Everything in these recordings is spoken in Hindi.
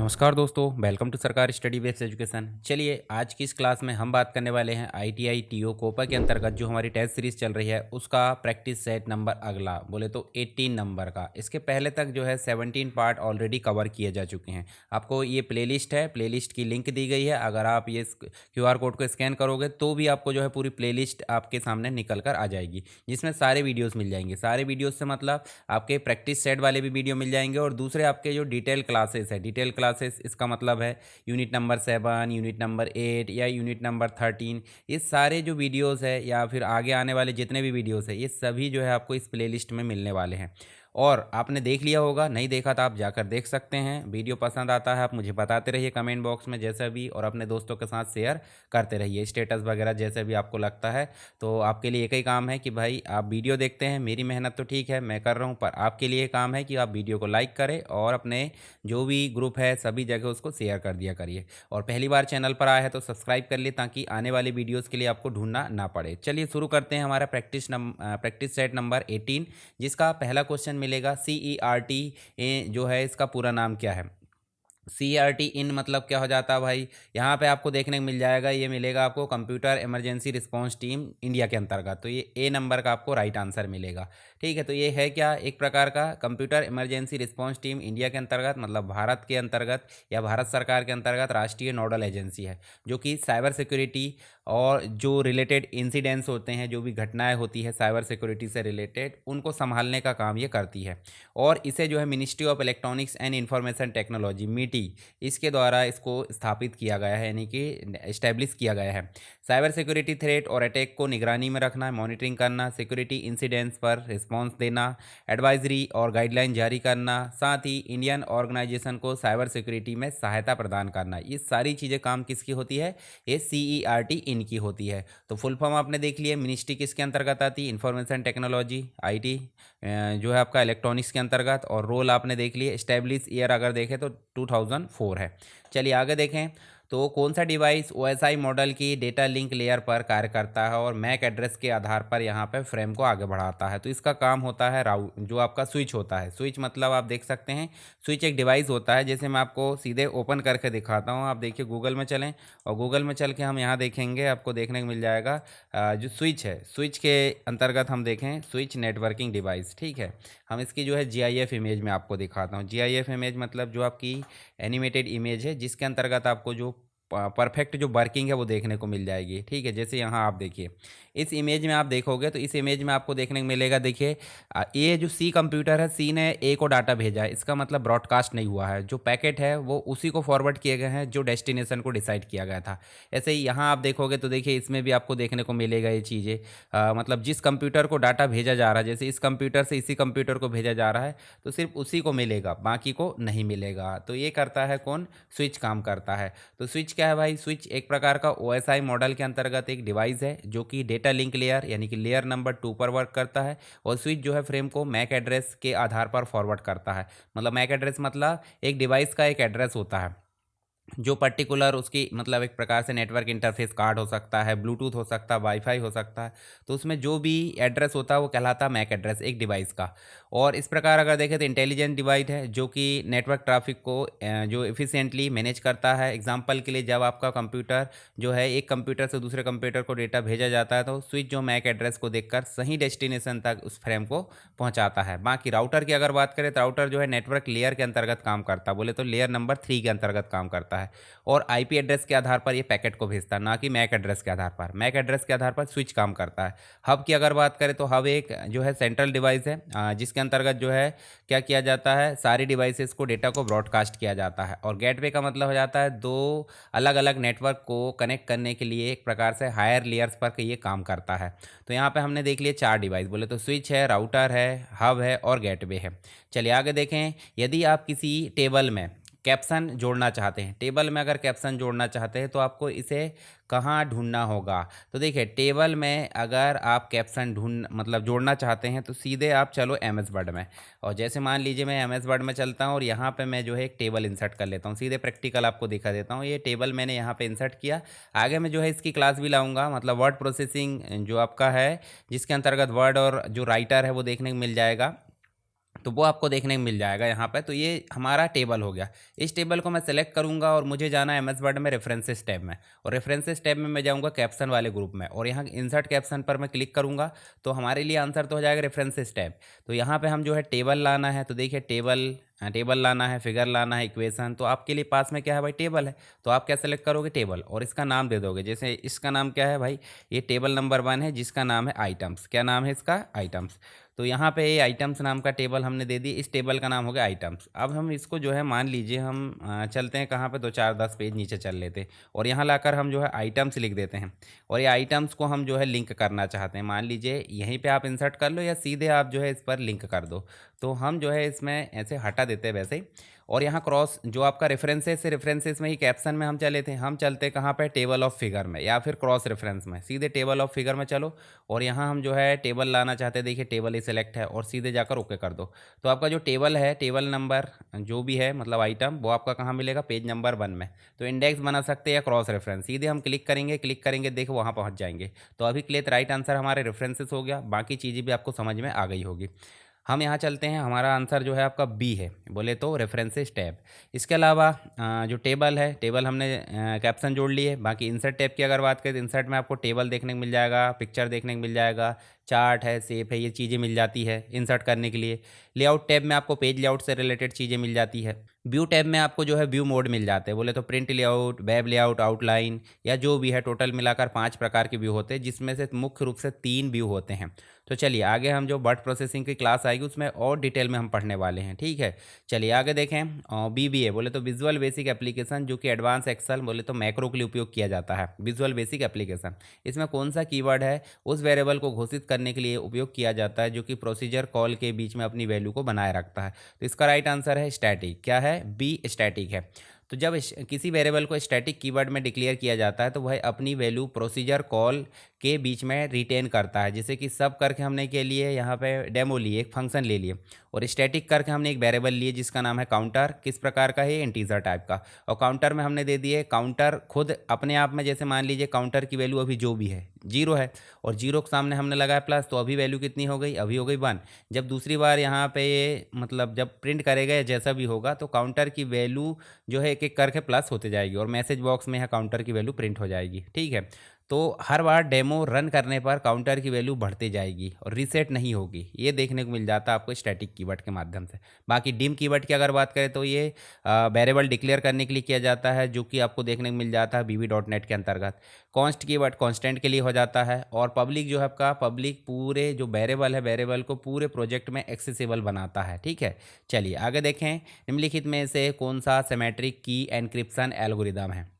नमस्कार दोस्तों, वेलकम टू सरकार स्टडी बेस्ड एजुकेशन। चलिए आज की इस क्लास में हम बात करने वाले हैं आईटीआई टीओ कोपा के अंतर्गत जो हमारी टेस्ट सीरीज चल रही है उसका प्रैक्टिस सेट नंबर अगला बोले तो 18 नंबर का। इसके पहले तक जो है 17 पार्ट ऑलरेडी कवर किए जा चुके हैं। आपको ये प्लेलिस्ट है, प्लेलिस्ट की लिंक दी गई है। अगर आप ये क्यूआर कोड को स्कैन करोगे तो भी आपको जो है पूरी प्लेलिस्ट आपके सामने निकल कर आ जाएगी, जिसमें सारे वीडियोज़ मिल जाएंगे। सारे वीडियोज़ से मतलब आपके प्रैक्टिस सेट वाले भी वीडियो मिल जाएंगे और दूसरे आपके जो डिटेल क्लासेस है, डिटेल क्लासेस इसका मतलब है यूनिट नंबर 7, यूनिट नंबर 8 या यूनिट नंबर 13। ये सारे जो वीडियोस है या फिर आगे आने वाले जितने भी वीडियोस है ये सभी जो है आपको इस प्लेलिस्ट में मिलने वाले हैं। और आपने देख लिया होगा, नहीं देखा तो आप जाकर देख सकते हैं। वीडियो पसंद आता है आप मुझे बताते रहिए कमेंट बॉक्स में जैसा भी, और अपने दोस्तों के साथ शेयर करते रहिए स्टेटस वगैरह जैसे भी आपको लगता है। तो आपके लिए एक ही काम है कि भाई आप वीडियो देखते हैं, मेरी मेहनत तो ठीक है मैं कर रहा हूँ, पर आपके लिए काम है कि आप वीडियो को लाइक करें और अपने जो भी ग्रुप है सभी जगह उसको शेयर कर दिया करिए। और पहली बार चैनल पर आया है तो सब्सक्राइब कर लिए ताकि आने वाली वीडियोज़ के लिए आपको ढूंढना ना पड़े। चलिए शुरू करते हैं हमारा प्रैक्टिस सेट नंबर 18, जिसका पहला क्वेश्चन मिलेगा CERT जो है इसका पूरा नाम क्या है। CERT इन मतलब क्या हो जाता है भाई, यहाँ पे आपको देखने को मिल जाएगा, ये मिलेगा आपको computer emergency response team India के अंतर्गत। तो ये ए नंबर का आपको राइट आंसर मिलेगा। ठीक है, तो ये है क्या, एक प्रकार का computer emergency response team India के अंतर्गत मतलब भारत के अंतर्गत या भारत सरकार के अंतर्गत राष्ट्रीय नोडल एजेंसी है, जो कि साइबर सिक्योरिटी और जो रिलेटेड इंसिडेंट्स होते हैं, जो भी घटनाएं होती है साइबर सिक्योरिटी से रिलेटेड, उनको संभालने का काम ये करती है। और इसे जो है ministry of electronics and information technology MITI इसके द्वारा इसको स्थापित किया गया है, यानी कि इस्टेब्लिश किया गया है। साइबर सिक्योरिटी थ्रेट और अटैक को निगरानी में रखना, मॉनिटरिंग करना, सिक्योरिटी इंसिडेंट्स पर रिस्पॉन्स देना, एडवाइजरी और गाइडलाइन जारी करना, साथ ही इंडियन ऑर्गेनाइजेशन को साइबर सिक्योरिटी में सहायता प्रदान करना। ये सारी चीज़ें काम किसकी होती है, ये CERT इनकी होती है। तो फुल फॉर्म आपने देख लिया, मिनिस्ट्री किसके अंतर्गत आती है, इंफॉर्मेशन टेक्नोलॉजी IT जो है आपका इलेक्ट्रॉनिक्स के अंतर्गत। और रोल आपने देख लिया, एस्टेब्लिश ईयर अगर देखें तो 2004 है। चलिए आगे देखें, तो कौन सा डिवाइस OSI मॉडल की डेटा लिंक लेयर पर कार्य करता है और मैक एड्रेस के आधार पर यहाँ पे फ्रेम को आगे बढ़ाता है। तो इसका काम होता है जो आपका स्विच होता है। स्विच मतलब आप देख सकते हैं, स्विच एक डिवाइस होता है। जैसे मैं आपको सीधे ओपन करके दिखाता हूँ, आप देखिए गूगल में चलें और गूगल में चल के हम यहाँ देखेंगे, आपको देखने को मिल जाएगा जो स्विच है, स्विच के अंतर्गत हम देखें स्विच नेटवर्किंग डिवाइस। ठीक है, हम इसकी जो है GIF इमेज में आपको दिखाता हूँ। GIF इमेज मतलब जो आपकी एनिमेटेड इमेज है, जिसके अंतर्गत आपको जो परफेक्ट जो वर्किंग है वो देखने को मिल जाएगी। ठीक है, जैसे यहाँ आप देखिए इस इमेज में आप देखोगे तो इस इमेज में आपको देखने को मिलेगा, देखिए ये जो C कंप्यूटर है, C ने A को डाटा भेजा है, इसका मतलब ब्रॉडकास्ट नहीं हुआ है। जो पैकेट है वो उसी को फॉरवर्ड किए गए हैं जो डेस्टिनेशन को डिसाइड किया गया था। ऐसे ही यहाँ आप देखोगे तो देखिए इसमें भी आपको देखने को मिलेगा ये चीज़ें, मतलब जिस कंप्यूटर को डाटा भेजा जा रहा है, जैसे इस कंप्यूटर से इसी कंप्यूटर को भेजा जा रहा है तो सिर्फ उसी को मिलेगा, बाकी को नहीं मिलेगा। तो ये करता है कौन, स्विच काम करता है। तो स्विच क्या है भाई, स्विच एक प्रकार का OSI मॉडल के अंतर्गत एक डिवाइस है जो कि डेटा लिंक लेयर यानी कि लेयर नंबर 2 पर वर्क करता है। और स्विच जो है फ्रेम को मैक एड्रेस के आधार पर फॉरवर्ड करता है। मतलब मैक एड्रेस मतलब एक डिवाइस का एक एड्रेस होता है जो पर्टिकुलर उसकी मतलब एक प्रकार से नेटवर्क इंटरफेस कार्ड हो सकता है, ब्लूटूथ हो सकता है, वाईफाई हो सकता है। तो उसमें जो भी एड्रेस होता है वो कहलाता है मैक एड्रेस एक डिवाइस का। और इस प्रकार अगर देखें तो इंटेलिजेंट डिवाइस है जो कि नेटवर्क ट्रैफिक को जो एफिशिएंटली मैनेज करता है। एग्जांपल के लिए जब आपका कंप्यूटर जो है एक कंप्यूटर से दूसरे कंप्यूटर को डेटा भेजा जाता है तो स्विच जो मैक एड्रेस को देखकर सही डेस्टिनेशन तक उस फ्रेम को पहुंचाता है। बाकी राउटर की अगर बात करें तो राउटर जो है नेटवर्क लेयर के अंतर्गत काम करता है, बोले तो लेयर नंबर 3 के अंतर्गत काम करता है। और IP एड्रेस के आधार पर ये पैकेट को भेजता है, ना कि मैक एड्रेस के आधार पर। मैक एड्रेस के आधार पर स्विच काम करता है। हब की अगर बात करें तो हब एक जो है सेंट्रल डिवाइस है जिसके अंतर्गत जो है क्या किया जाता है, सारी डिवाइसेस को डेटा को ब्रॉडकास्ट किया जाता है। और गेटवे का मतलब हो जाता है दो अलग अलग नेटवर्क को कनेक्ट करने के लिए एक प्रकार से हायर लेयर्स पर ये काम करता है। तो यहाँ पे हमने देख लिया 4 डिवाइस, बोले तो स्विच है, राउटर है, हब है और गेटवे है। चलिए आगे देखें, यदि आप किसी टेबल में कैप्शन जोड़ना चाहते हैं, टेबल में अगर कैप्शन जोड़ना चाहते हैं तो आपको इसे कहाँ ढूंढना होगा। तो देखिए टेबल में अगर आप कैप्शन मतलब जोड़ना चाहते हैं तो सीधे आप चलो MS वर्ड में। और जैसे मान लीजिए मैं MS वर्ड में चलता हूँ और यहाँ पे मैं जो है एक टेबल इंसर्ट कर लेता हूँ। सीधे प्रैक्टिकल आपको दिखा देता हूँ, ये टेबल मैंने यहाँ पे इंसर्ट किया। आगे मैं जो है इसकी क्लास भी लाऊंगा, मतलब वर्ड प्रोसेसिंग जो आपका है जिसके अंतर्गत वर्ड और जो राइटर है वो देखने को मिल जाएगा। तो वो आपको देखने को मिल जाएगा यहाँ पे। तो ये हमारा टेबल हो गया। इस टेबल को मैं सेलेक्ट करूँगा और मुझे जाना है एमएस वर्ड में रेफरेंसेस टैब में, और रेफरेंसेस टैब में मैं जाऊँगा कैप्शन वाले ग्रुप में, और यहाँ इंसर्ट कैप्शन पर मैं क्लिक करूँगा तो हमारे लिए आंसर तो हो जाएगा रेफरेंसेस टैब। तो यहाँ पे हम जो है टेबल लाना है, तो देखिए टेबल लाना है, फिगर लाना है, इक्वेशन। तो आपके लिए पास में क्या है भाई, टेबल है। तो आप क्या सेलेक्ट करोगे, टेबल, और इसका नाम दे दोगे। जैसे इसका नाम क्या है भाई, ये टेबल नंबर 1 है जिसका नाम है आइटम्स। क्या नाम है इसका, आइटम्स। तो यहाँ पे ये आइटम्स नाम का टेबल हमने दे दी, इस टेबल का नाम हो गया आइटम्स। अब हम इसको जो है मान लीजिए हम चलते हैं कहाँ पे, 2 4 10 पेज नीचे चल लेते हैं, और यहाँ लाकर हम जो है आइटम्स लिख देते हैं, और ये आइटम्स को हम जो है लिंक करना चाहते हैं। मान लीजिए यहीं पे आप इंसर्ट कर लो या सीधे आप जो है इस पर लिंक कर दो। तो हम जो है इसमें ऐसे हटा देते हैं वैसे ही, और यहाँ क्रॉस जो आपका रेफरेंसेस है, रेफरेंसेस में ही कैप्शन में हम चले थे, हम चलते कहाँ पे, टेबल ऑफ फिगर में, या फिर क्रॉस रेफरेंस में। सीधे टेबल ऑफ फिगर में चलो, और यहाँ हम जो है टेबल लाना चाहते हैं, देखिए टेबल ही सिलेक्ट है, और सीधे जाकर ओके कर दो। तो आपका जो टेबल है, टेबल नंबर जो भी है मतलब आइटम, वो आपका कहाँ मिलेगा, पेज नंबर 1 में। तो इंडेक्स बना सकते हैं या क्रॉस रेफरेंस, सीधे हम क्लिक करेंगे देखो वहाँ पहुँच जाएंगे। तो अभी क्लियर राइट आंसर हमारे रेफरेंसेस हो गया, बाकी चीज़ें भी आपको समझ में आ गई होगी। हम यहाँ चलते हैं, हमारा आंसर जो है आपका बी है, बोले तो रेफरेंसेस टैब। इसके अलावा जो टेबल है, टेबल हमने कैप्शन जोड़ लिए। बाकी इंसर्ट टैब की अगर बात करें तो इंसर्ट में आपको टेबल देखने को मिल जाएगा, पिक्चर देखने को मिल जाएगा, चार्ट है, शेप है, ये चीज़ें मिल जाती है इंसर्ट करने के लिए। लेआउट टैब में आपको पेज लेआउट से रिलेटेड चीज़ें मिल जाती है। व्यू टैब में आपको जो है व्यू मोड मिल जाते हैं, बोले तो print layout, web layout, outline, या जो भी है, टोटल मिलाकर 5 प्रकार के व्यू होते हैं, जिसमें से मुख्य रूप से 3 व्यू होते हैं। तो चलिए आगे हम जो वर्ड प्रोसेसिंग की क्लास आएगी उसमें और डिटेल में हम पढ़ने वाले हैं, ठीक है। चलिए आगे देखें। बीबीए बोले तो विजुअल बेसिक एप्लीकेशन, जो कि एडवांस एक्सेल बोले तो मैक्रो के लिए उपयोग किया जाता है। विजुअल बेसिक एप्लीकेशन, इसमें कौन सा कीवर्ड है उस वेरिएबल को घोषित करने के लिए उपयोग किया जाता है, जो कि प्रोसीजर कॉल के बीच में अपनी वैल्यू को बनाए रखता है। तो इसका राइट आंसर है स्टैटिक। क्या है, बी स्टैटिक है। तो जब किसी वेरिएबल को स्टैटिक कीवर्ड में डिक्लेयर किया जाता है तो वह अपनी वैल्यू प्रोसीजर कॉल के बीच में रिटेन करता है। जैसे कि सब करके हमने के लिए यहाँ पे डेमो लिए, एक फंक्शन ले लिए, और स्टैटिक करके हमने एक वेरिएबल लिए जिसका नाम है काउंटर। किस प्रकार का है, इंटीजर टाइप का। और काउंटर में हमने दे दिए, काउंटर खुद अपने आप में, जैसे मान लीजिए काउंटर की वैल्यू अभी जो भी है 0 है, और 0 के सामने हमने लगाया प्लस, तो अभी वैल्यू कितनी हो गई, अभी हो गई 1। जब दूसरी बार यहाँ पे ये मतलब जब प्रिंट करेगा या जैसा भी होगा तो काउंटर की वैल्यू जो है एक एक करके प्लस होते जाएगी, और मैसेज बॉक्स में यहाँ काउंटर की वैल्यू प्रिंट हो जाएगी, ठीक है। तो हर बार डेमो रन करने पर काउंटर की वैल्यू बढ़ती जाएगी और रीसेट नहीं होगी, ये देखने को मिल जाता है आपको स्टैटिक कीवर्ड के माध्यम से। बाकी डिम कीवर्ड की अगर बात करें तो ये वेरिएबल डिक्लेयर करने के लिए किया जाता है, जो कि आपको देखने को मिल जाता है VB.NET के अंतर्गत। कॉन्स्ट कीवर्ड कांस्टेंट के लिए हो जाता है, और पब्लिक जो है आपका, पब्लिक पूरे जो वेरिएबल है, वेरिएबल को पूरे प्रोजेक्ट में एक्सेसिबल बनाता है, ठीक है। चलिए आगे देखें, निम्नलिखित में से कौन सा सिमेट्रिक की एन्क्रिप्शन एल्गोरिदम है।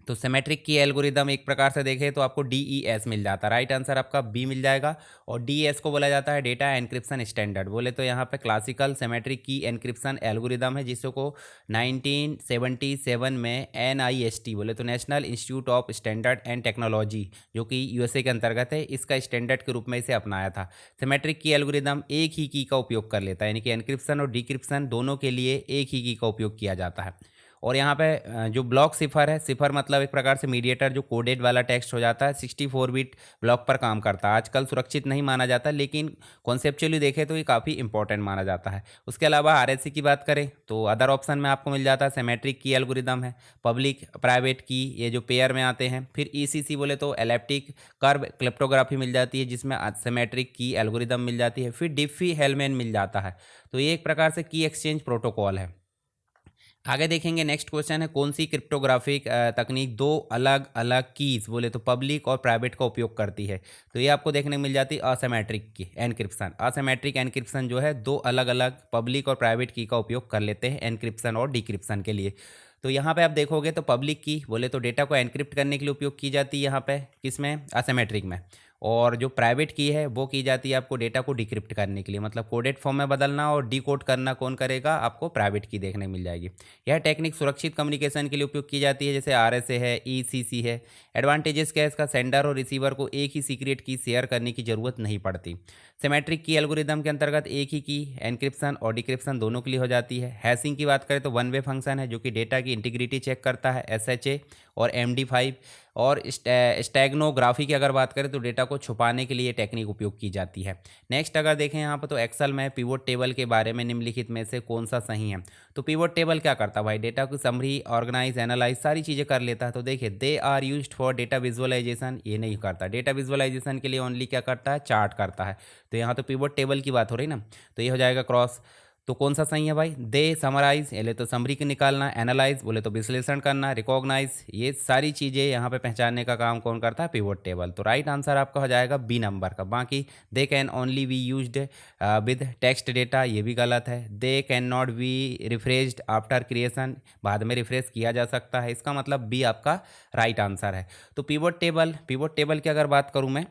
तो सिमेट्रिक की एल्गोरिदम एक प्रकार से देखें तो आपको DES मिल जाता है, राइट आंसर आपका बी मिल जाएगा। और DES को बोला जाता है डेटा एन्क्रिप्शन स्टैंडर्ड, बोले तो यहाँ पे क्लासिकल सिमेट्रिक की एन्क्रिप्शन एल्गोरिदम है, जिसको 1977 में NIST बोले तो national institute of standard and technology, जो कि USA के अंतर्गत है, इसका स्टैंडर्ड के रूप में इसे अपनाया था। सिमेट्रिक की एल्गोरिदम एक ही की का उपयोग कर लेता है, यानी कि एन्क्रिप्शन और डिक्रिप्शन दोनों के लिए एक ही की का उपयोग किया जाता है। और यहाँ पे जो ब्लॉक सिफर है, सिफर मतलब एक प्रकार से मीडिएटर, जो कोडेड वाला टेक्स्ट हो जाता है, 64 बिट ब्लॉक पर काम करता है। आजकल सुरक्षित नहीं माना जाता, लेकिन कॉन्सेप्चुअली देखें तो ये काफ़ी इंपॉर्टेंट माना जाता है। उसके अलावा RSA की बात करें तो अदर ऑप्शन में आपको मिल जाता है सिमेट्रिक की एल्गोरिदम है, पब्लिक प्राइवेट की, ये जो पेयर में आते हैं। फिर ECC बोले तो एलिप्टिक कर्व क्रिप्टोग्राफी मिल जाती है, जिसमें सिमेट्रिक की एल्गोरिदम मिल जाती है। फिर डिफी-हेलमैन मिल जाता है। तो ये एक प्रकार से की एक्सचेंज प्रोटोकॉल है। आगे देखेंगे, नेक्स्ट क्वेश्चन है, कौन सी क्रिप्टोग्राफिक तकनीक दो अलग अलग कीज बोले तो पब्लिक और प्राइवेट का उपयोग करती है। तो ये आपको देखने को मिल जाती है असिमेट्रिक की एनक्रिप्शन। असिमेट्रिक एनक्रिप्शन जो है दो अलग अलग पब्लिक और प्राइवेट की का उपयोग कर लेते हैं एनक्रिप्शन और डिक्रिप्शन के लिए। तो यहाँ पे आप देखोगे तो पब्लिक की बोले तो डेटा को एनक्रिप्ट करने के लिए उपयोग की जाती है यहाँ पे, किसमें, असिमेट्रिक में। और जो प्राइवेट की है वो की जाती है आपको डेटा को डिक्रिप्ट करने के लिए, मतलब कोडेड फॉर्म में बदलना और डिकोड करना कौन करेगा, आपको प्राइवेट की देखने को मिल जाएगी। यह टेक्निक सुरक्षित कम्युनिकेशन के लिए उपयोग की जाती है, जैसे RSA है, ECC है। एडवांटेजेस क्या है इसका, सेंडर और रिसीवर को एक ही सीक्रेट की शेयर करने की जरूरत नहीं पड़ती। सिमेट्रिक की एल्गोरिदम के अंतर्गत एक ही की एनक्रिप्शन और डिक्रिप्शन दोनों के लिए हो जाती है। हैशिंग की बात करें तो वन वे फंक्शन है, जो कि डेटा की इंटीग्रिटी चेक करता है, SHA और MD5। और स्टेगनोग्राफी की अगर बात करें तो डेटा को छुपाने के लिए टेक्निक उपयोग की जाती है। नेक्स्ट अगर देखें यहाँ पर तो एक्सेल में पिवोट टेबल के बारे में निम्नलिखित में से कौन सा सही है। तो पिवोट टेबल क्या करता है भाई, डेटा को समरी, ऑर्गेनाइज, एनालाइज सारी चीज़ें कर लेता है। तो देखिए they are used for data visualisation, ये नहीं करता। डेटा विजुअलाइजेशन के लिए ओनली क्या करता है, चार्ट करता है। तो यहाँ तो पिवोट टेबल की बात हो रही ना, तो ये हो जाएगा क्रॉस। तो कौन सा सही है भाई, दे समराइज, बोले तो समरी की निकालना, एनालाइज बोले तो विश्लेषण करना, रिकॉग्नाइज, ये सारी चीज़ें यहाँ पे पहचानने का काम कौन करता है, पिवोट टेबल। तो राइट आंसर आपका हो जाएगा बी नंबर का। बाकी they can only be used with text data, ये भी गलत है। They can not be refreshed after creation, बाद में रिफ्रेश किया जा सकता है, इसका मतलब बी आपका राइट आंसर है। तो पिवोट टेबल की अगर बात करूँ मैं,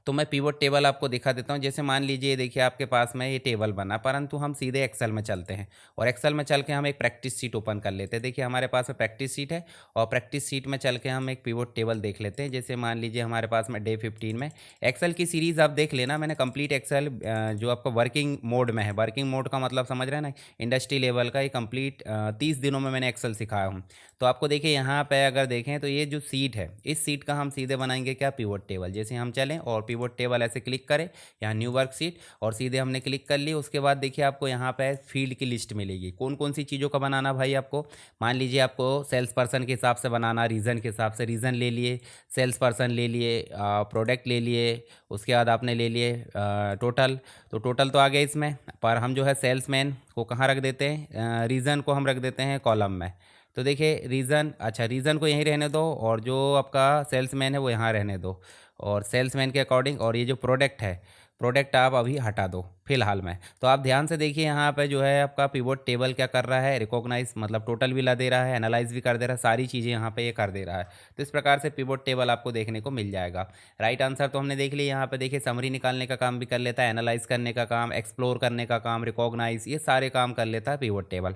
तो मैं पिवोट टेबल आपको दिखा देता हूँ। जैसे मान लीजिए देखिए आपके पास में ये टेबल बना, परंतु हम सीधे एक्सेल में चलते हैं और एक्सेल में चल के हम एक प्रैक्टिस शीट ओपन कर लेते हैं। देखिए हमारे पास में प्रैक्टिस शीट है और प्रैक्टिस शीट में चल के हम एक पिवोट टेबल देख लेते हैं। जैसे मान लीजिए हमारे पास में डे 15 में एक्सेल की सीरीज़ आप देख लेना, मैंने कंप्लीट एक्सेल जो आपका वर्किंग मोड में है, वर्किंग मोड का मतलब समझ रहे हैं ना, इंडस्ट्री लेवल का, ये कंप्लीट 30 दिनों में मैंने एक्सेल सिखाया हूँ। तो आपको देखिए यहाँ पे अगर देखें तो ये जो सीट है, इस सीट का हम सीधे बनाएंगे क्या, पिवोट टेबल। जैसे हम चलें और पिवोट टेबल ऐसे क्लिक करें, यहाँ न्यू वर्कशीट, और सीधे हमने क्लिक कर ली। उसके बाद देखिए आपको यहाँ पे फील्ड की लिस्ट मिलेगी, कौन कौन सी चीज़ों का बनाना भाई आपको। मान लीजिए आपको सेल्स पर्सन के हिसाब से बनाना, रीज़न के हिसाब से, रीज़न ले लिए, सेल्स पर्सन ले लिए, प्रोडक्ट ले लिए, उसके बाद आपने ले लिए टोटल। तो टोटल तो आ गया इसमें, पर हम जो है सेल्समैन को कहाँ रख देते हैं, रीज़न को हम रख देते हैं कॉलम में। तो देखिए रीज़न, अच्छा रीज़न को यहीं रहने दो और जो आपका सेल्समैन है वो यहाँ रहने दो, और सेल्समैन के अकॉर्डिंग, और ये जो प्रोडक्ट है, प्रोडक्ट आप अभी हटा दो फिलहाल में। तो आप ध्यान से देखिए यहाँ पे जो है आपका पिवोट टेबल क्या कर रहा है, रिकॉग्नाइज मतलब टोटल भी ला दे रहा है, एनालाइज भी कर दे रहा है, सारी चीज़ें यहाँ पे ये कर दे रहा है। तो इस प्रकार से पिवोट टेबल आपको देखने को मिल जाएगा। राइट आंसर तो हमने देख लिया। यहाँ पे देखिए समरी निकालने का काम भी कर लेता है, एनालाइज करने का काम, एक्सप्लोर करने का काम, रिकॉग्नाइज, ये सारे काम कर लेता है पिवोट टेबल।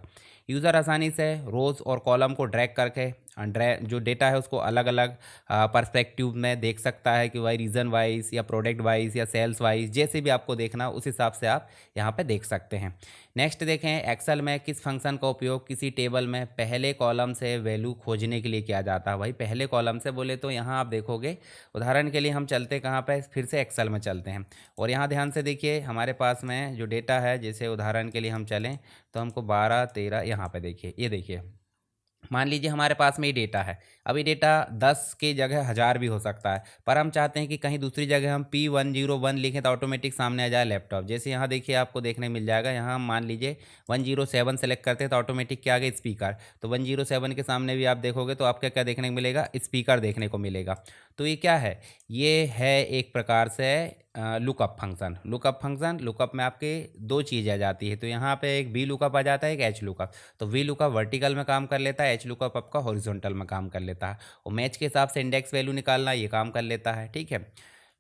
यूज़र आसानी से रोज़ और कॉलम को ड्रैग करके जो डेटा है उसको अलग अलग पर्सपेक्टिव में देख सकता है, कि भाई रीज़न वाइज या प्रोडक्ट वाइज या सेल्स वाइज, जैसे भी आपको देखना उस हिसाब से आप यहाँ पे देख सकते हैं। नेक्स्ट देखें, एक्सेल में किस फंक्शन का उपयोग किसी टेबल में पहले कॉलम से वैल्यू खोजने के लिए किया जाता है। भाई पहले कॉलम से बोले तो यहाँ आप देखोगे, उदाहरण के लिए हम चलते कहाँ पे, फिर से एक्सेल में चलते हैं और यहाँ ध्यान से देखिए हमारे पास में जो डेटा है, जैसे उदाहरण के लिए हम चलें तो हमको 12 13 यहाँ पे देखिए, ये देखिए मान लीजिए हमारे पास में ये डेटा है। अभी डेटा 10 की जगह 1000 भी हो सकता है, पर हम चाहते हैं कि कहीं दूसरी जगह हम P101 लिखें तो ऑटोमेटिक सामने आ जाए लैपटॉप। जैसे यहाँ देखिए आपको देखने मिल जाएगा, यहाँ हम मान लीजिए 107 सेलेक्ट करते हैं तो ऑटोमेटिक क्या आ गया, स्पीकर। तो 107 के सामने भी आप देखोगे तो आपका क्या देखने को मिलेगा, स्पीकर देखने को मिलेगा। तो ये क्या है, ये है एक प्रकार से लुकअप फंक्शन। लुकअप में आपके दो चीज़ आ जाती है। तो यहाँ पे एक बी लुकअप आ जाता है, एक एच लुकअप। तो वी लुकअप वर्टिकल में काम कर लेता है, एच लुकअप आपका हॉरिजॉन्टल में काम कर लेता है, और मैच के हिसाब से इंडेक्स वैल्यू निकालना ये काम कर लेता है। ठीक है,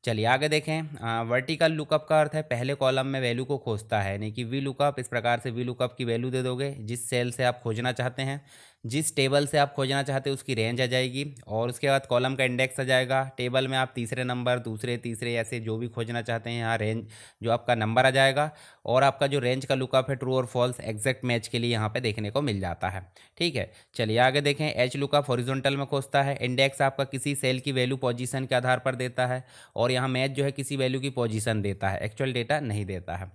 चलिए आगे देखें। वर्टिकल लुकअप का अर्थ है पहले कॉलम में वैल्यू को खोजता है, यानी कि वी लुकअप। इस प्रकार से वी लुकअप की वैल्यू दे दोगे, जिस सेल से आप खोजना चाहते हैं, जिस टेबल से आप खोजना चाहते हैं उसकी रेंज आ जाएगी, और उसके बाद कॉलम का इंडेक्स आ जाएगा। टेबल में आप तीसरे नंबर, दूसरे, तीसरे, ऐसे जो भी खोजना चाहते हैं, यहाँ रेंज जो आपका नंबर आ जाएगा, और आपका जो रेंज का लुकअप है ट्रू और फॉल्स एग्जैक्ट मैच के लिए यहाँ पे देखने को मिल जाता है। ठीक है, चलिए आगे देखें। एच लुकअप हॉरिजॉन्टल में खोजता है, इंडेक्स आपका किसी सेल की वैल्यू पोजीशन के आधार पर देता है, और यहाँ मैच जो है किसी वैल्यू की पोजीशन देता है, एक्चुअल डेटा नहीं देता है।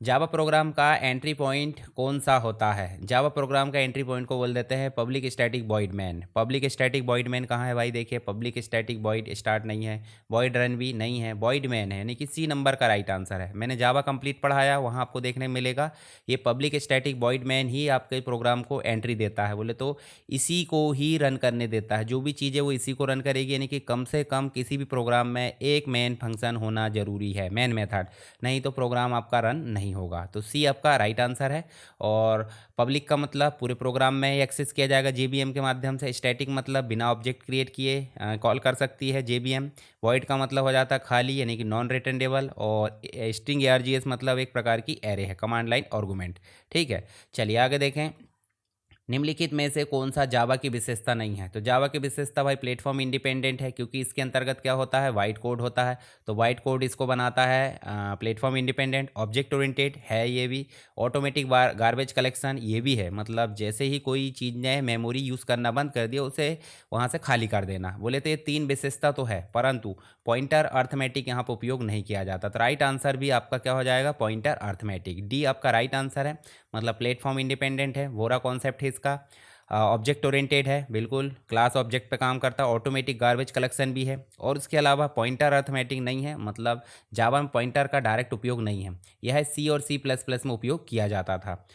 जावा प्रोग्राम का एंट्री पॉइंट कौन सा होता है। जावा प्रोग्राम का एंट्री पॉइंट को बोल देते हैं public static void main. Public static void main कहाँ है भाई, देखिए पब्लिक स्टैटिक वॉइड स्टार्ट नहीं है, वॉइड रन भी नहीं है, वॉइड मैन है, यानी कि सी नंबर का राइट आंसर है। मैंने जावा कंप्लीट पढ़ाया, वहाँ आपको देखने मिलेगा ये पब्लिक स्टैटिक वॉइड मैन ही आपके प्रोग्राम को एंट्री देता है, बोले तो इसी को ही रन करने देता है। जो भी चीज़ है वो इसी को रन करेगी, यानी कि कम से कम किसी भी प्रोग्राम में एक मेन फंक्शन होना जरूरी है, मेन मेथड, नहीं तो प्रोग्राम आपका रन नहीं होगा। तो सी आपका राइट आंसर है। और पब्लिक का मतलब पूरे प्रोग्राम में एक्सेस किया जाएगा जेबीएम के माध्यम से। स्टैटिक मतलब बिना ऑब्जेक्ट क्रिएट किए कॉल कर सकती है जेबीएम। वॉइड का मतलब हो जाता है खाली, यानी कि नॉन रिटर्नेबल। और स्ट्रिंग आरजीएस मतलब एक प्रकार की एरे है, कमांड लाइन आर्गुमेंट। ठीक है, चलिए आगे देखें। निम्नलिखित में से कौन सा जावा की विशेषता नहीं है? तो जावा की विशेषता भाई प्लेटफॉर्म इंडिपेंडेंट है, क्योंकि इसके अंतर्गत क्या होता है, वाइट कोड होता है। तो वाइट कोड इसको बनाता है प्लेटफॉर्म इंडिपेंडेंट। ऑब्जेक्ट ओरिएंटेड है ये भी। ऑटोमेटिक गार्बेज कलेक्शन ये भी है, मतलब जैसे ही कोई चीज़ ने मेमोरी यूज़ करना बंद कर दिया उसे वहाँ से खाली कर देना। बोले तो ये 3 विशेषता तो है, परंतु पॉइंटर अर्थमेटिक यहाँ पर उपयोग नहीं किया जाता। तो राइट आंसर भी आपका क्या हो जाएगा, पॉइंटर अर्थमेटिक। डी आपका राइट आंसर है, मतलब प्लेटफॉर्म इंडिपेंडेंट है, वोरा कॉन्सेप्ट है इसका। ऑब्जेक्ट ओरिएंटेड है, बिल्कुल क्लास ऑब्जेक्ट पे काम करता है। ऑटोमेटिक गार्बेज कलेक्शन भी है, और इसके अलावा पॉइंटर अर्थमेटिक नहीं है, मतलब जावा में पॉइंटर का डायरेक्ट उपयोग नहीं है। यह सी और सी प्लस प्लस में उपयोग किया जाता था।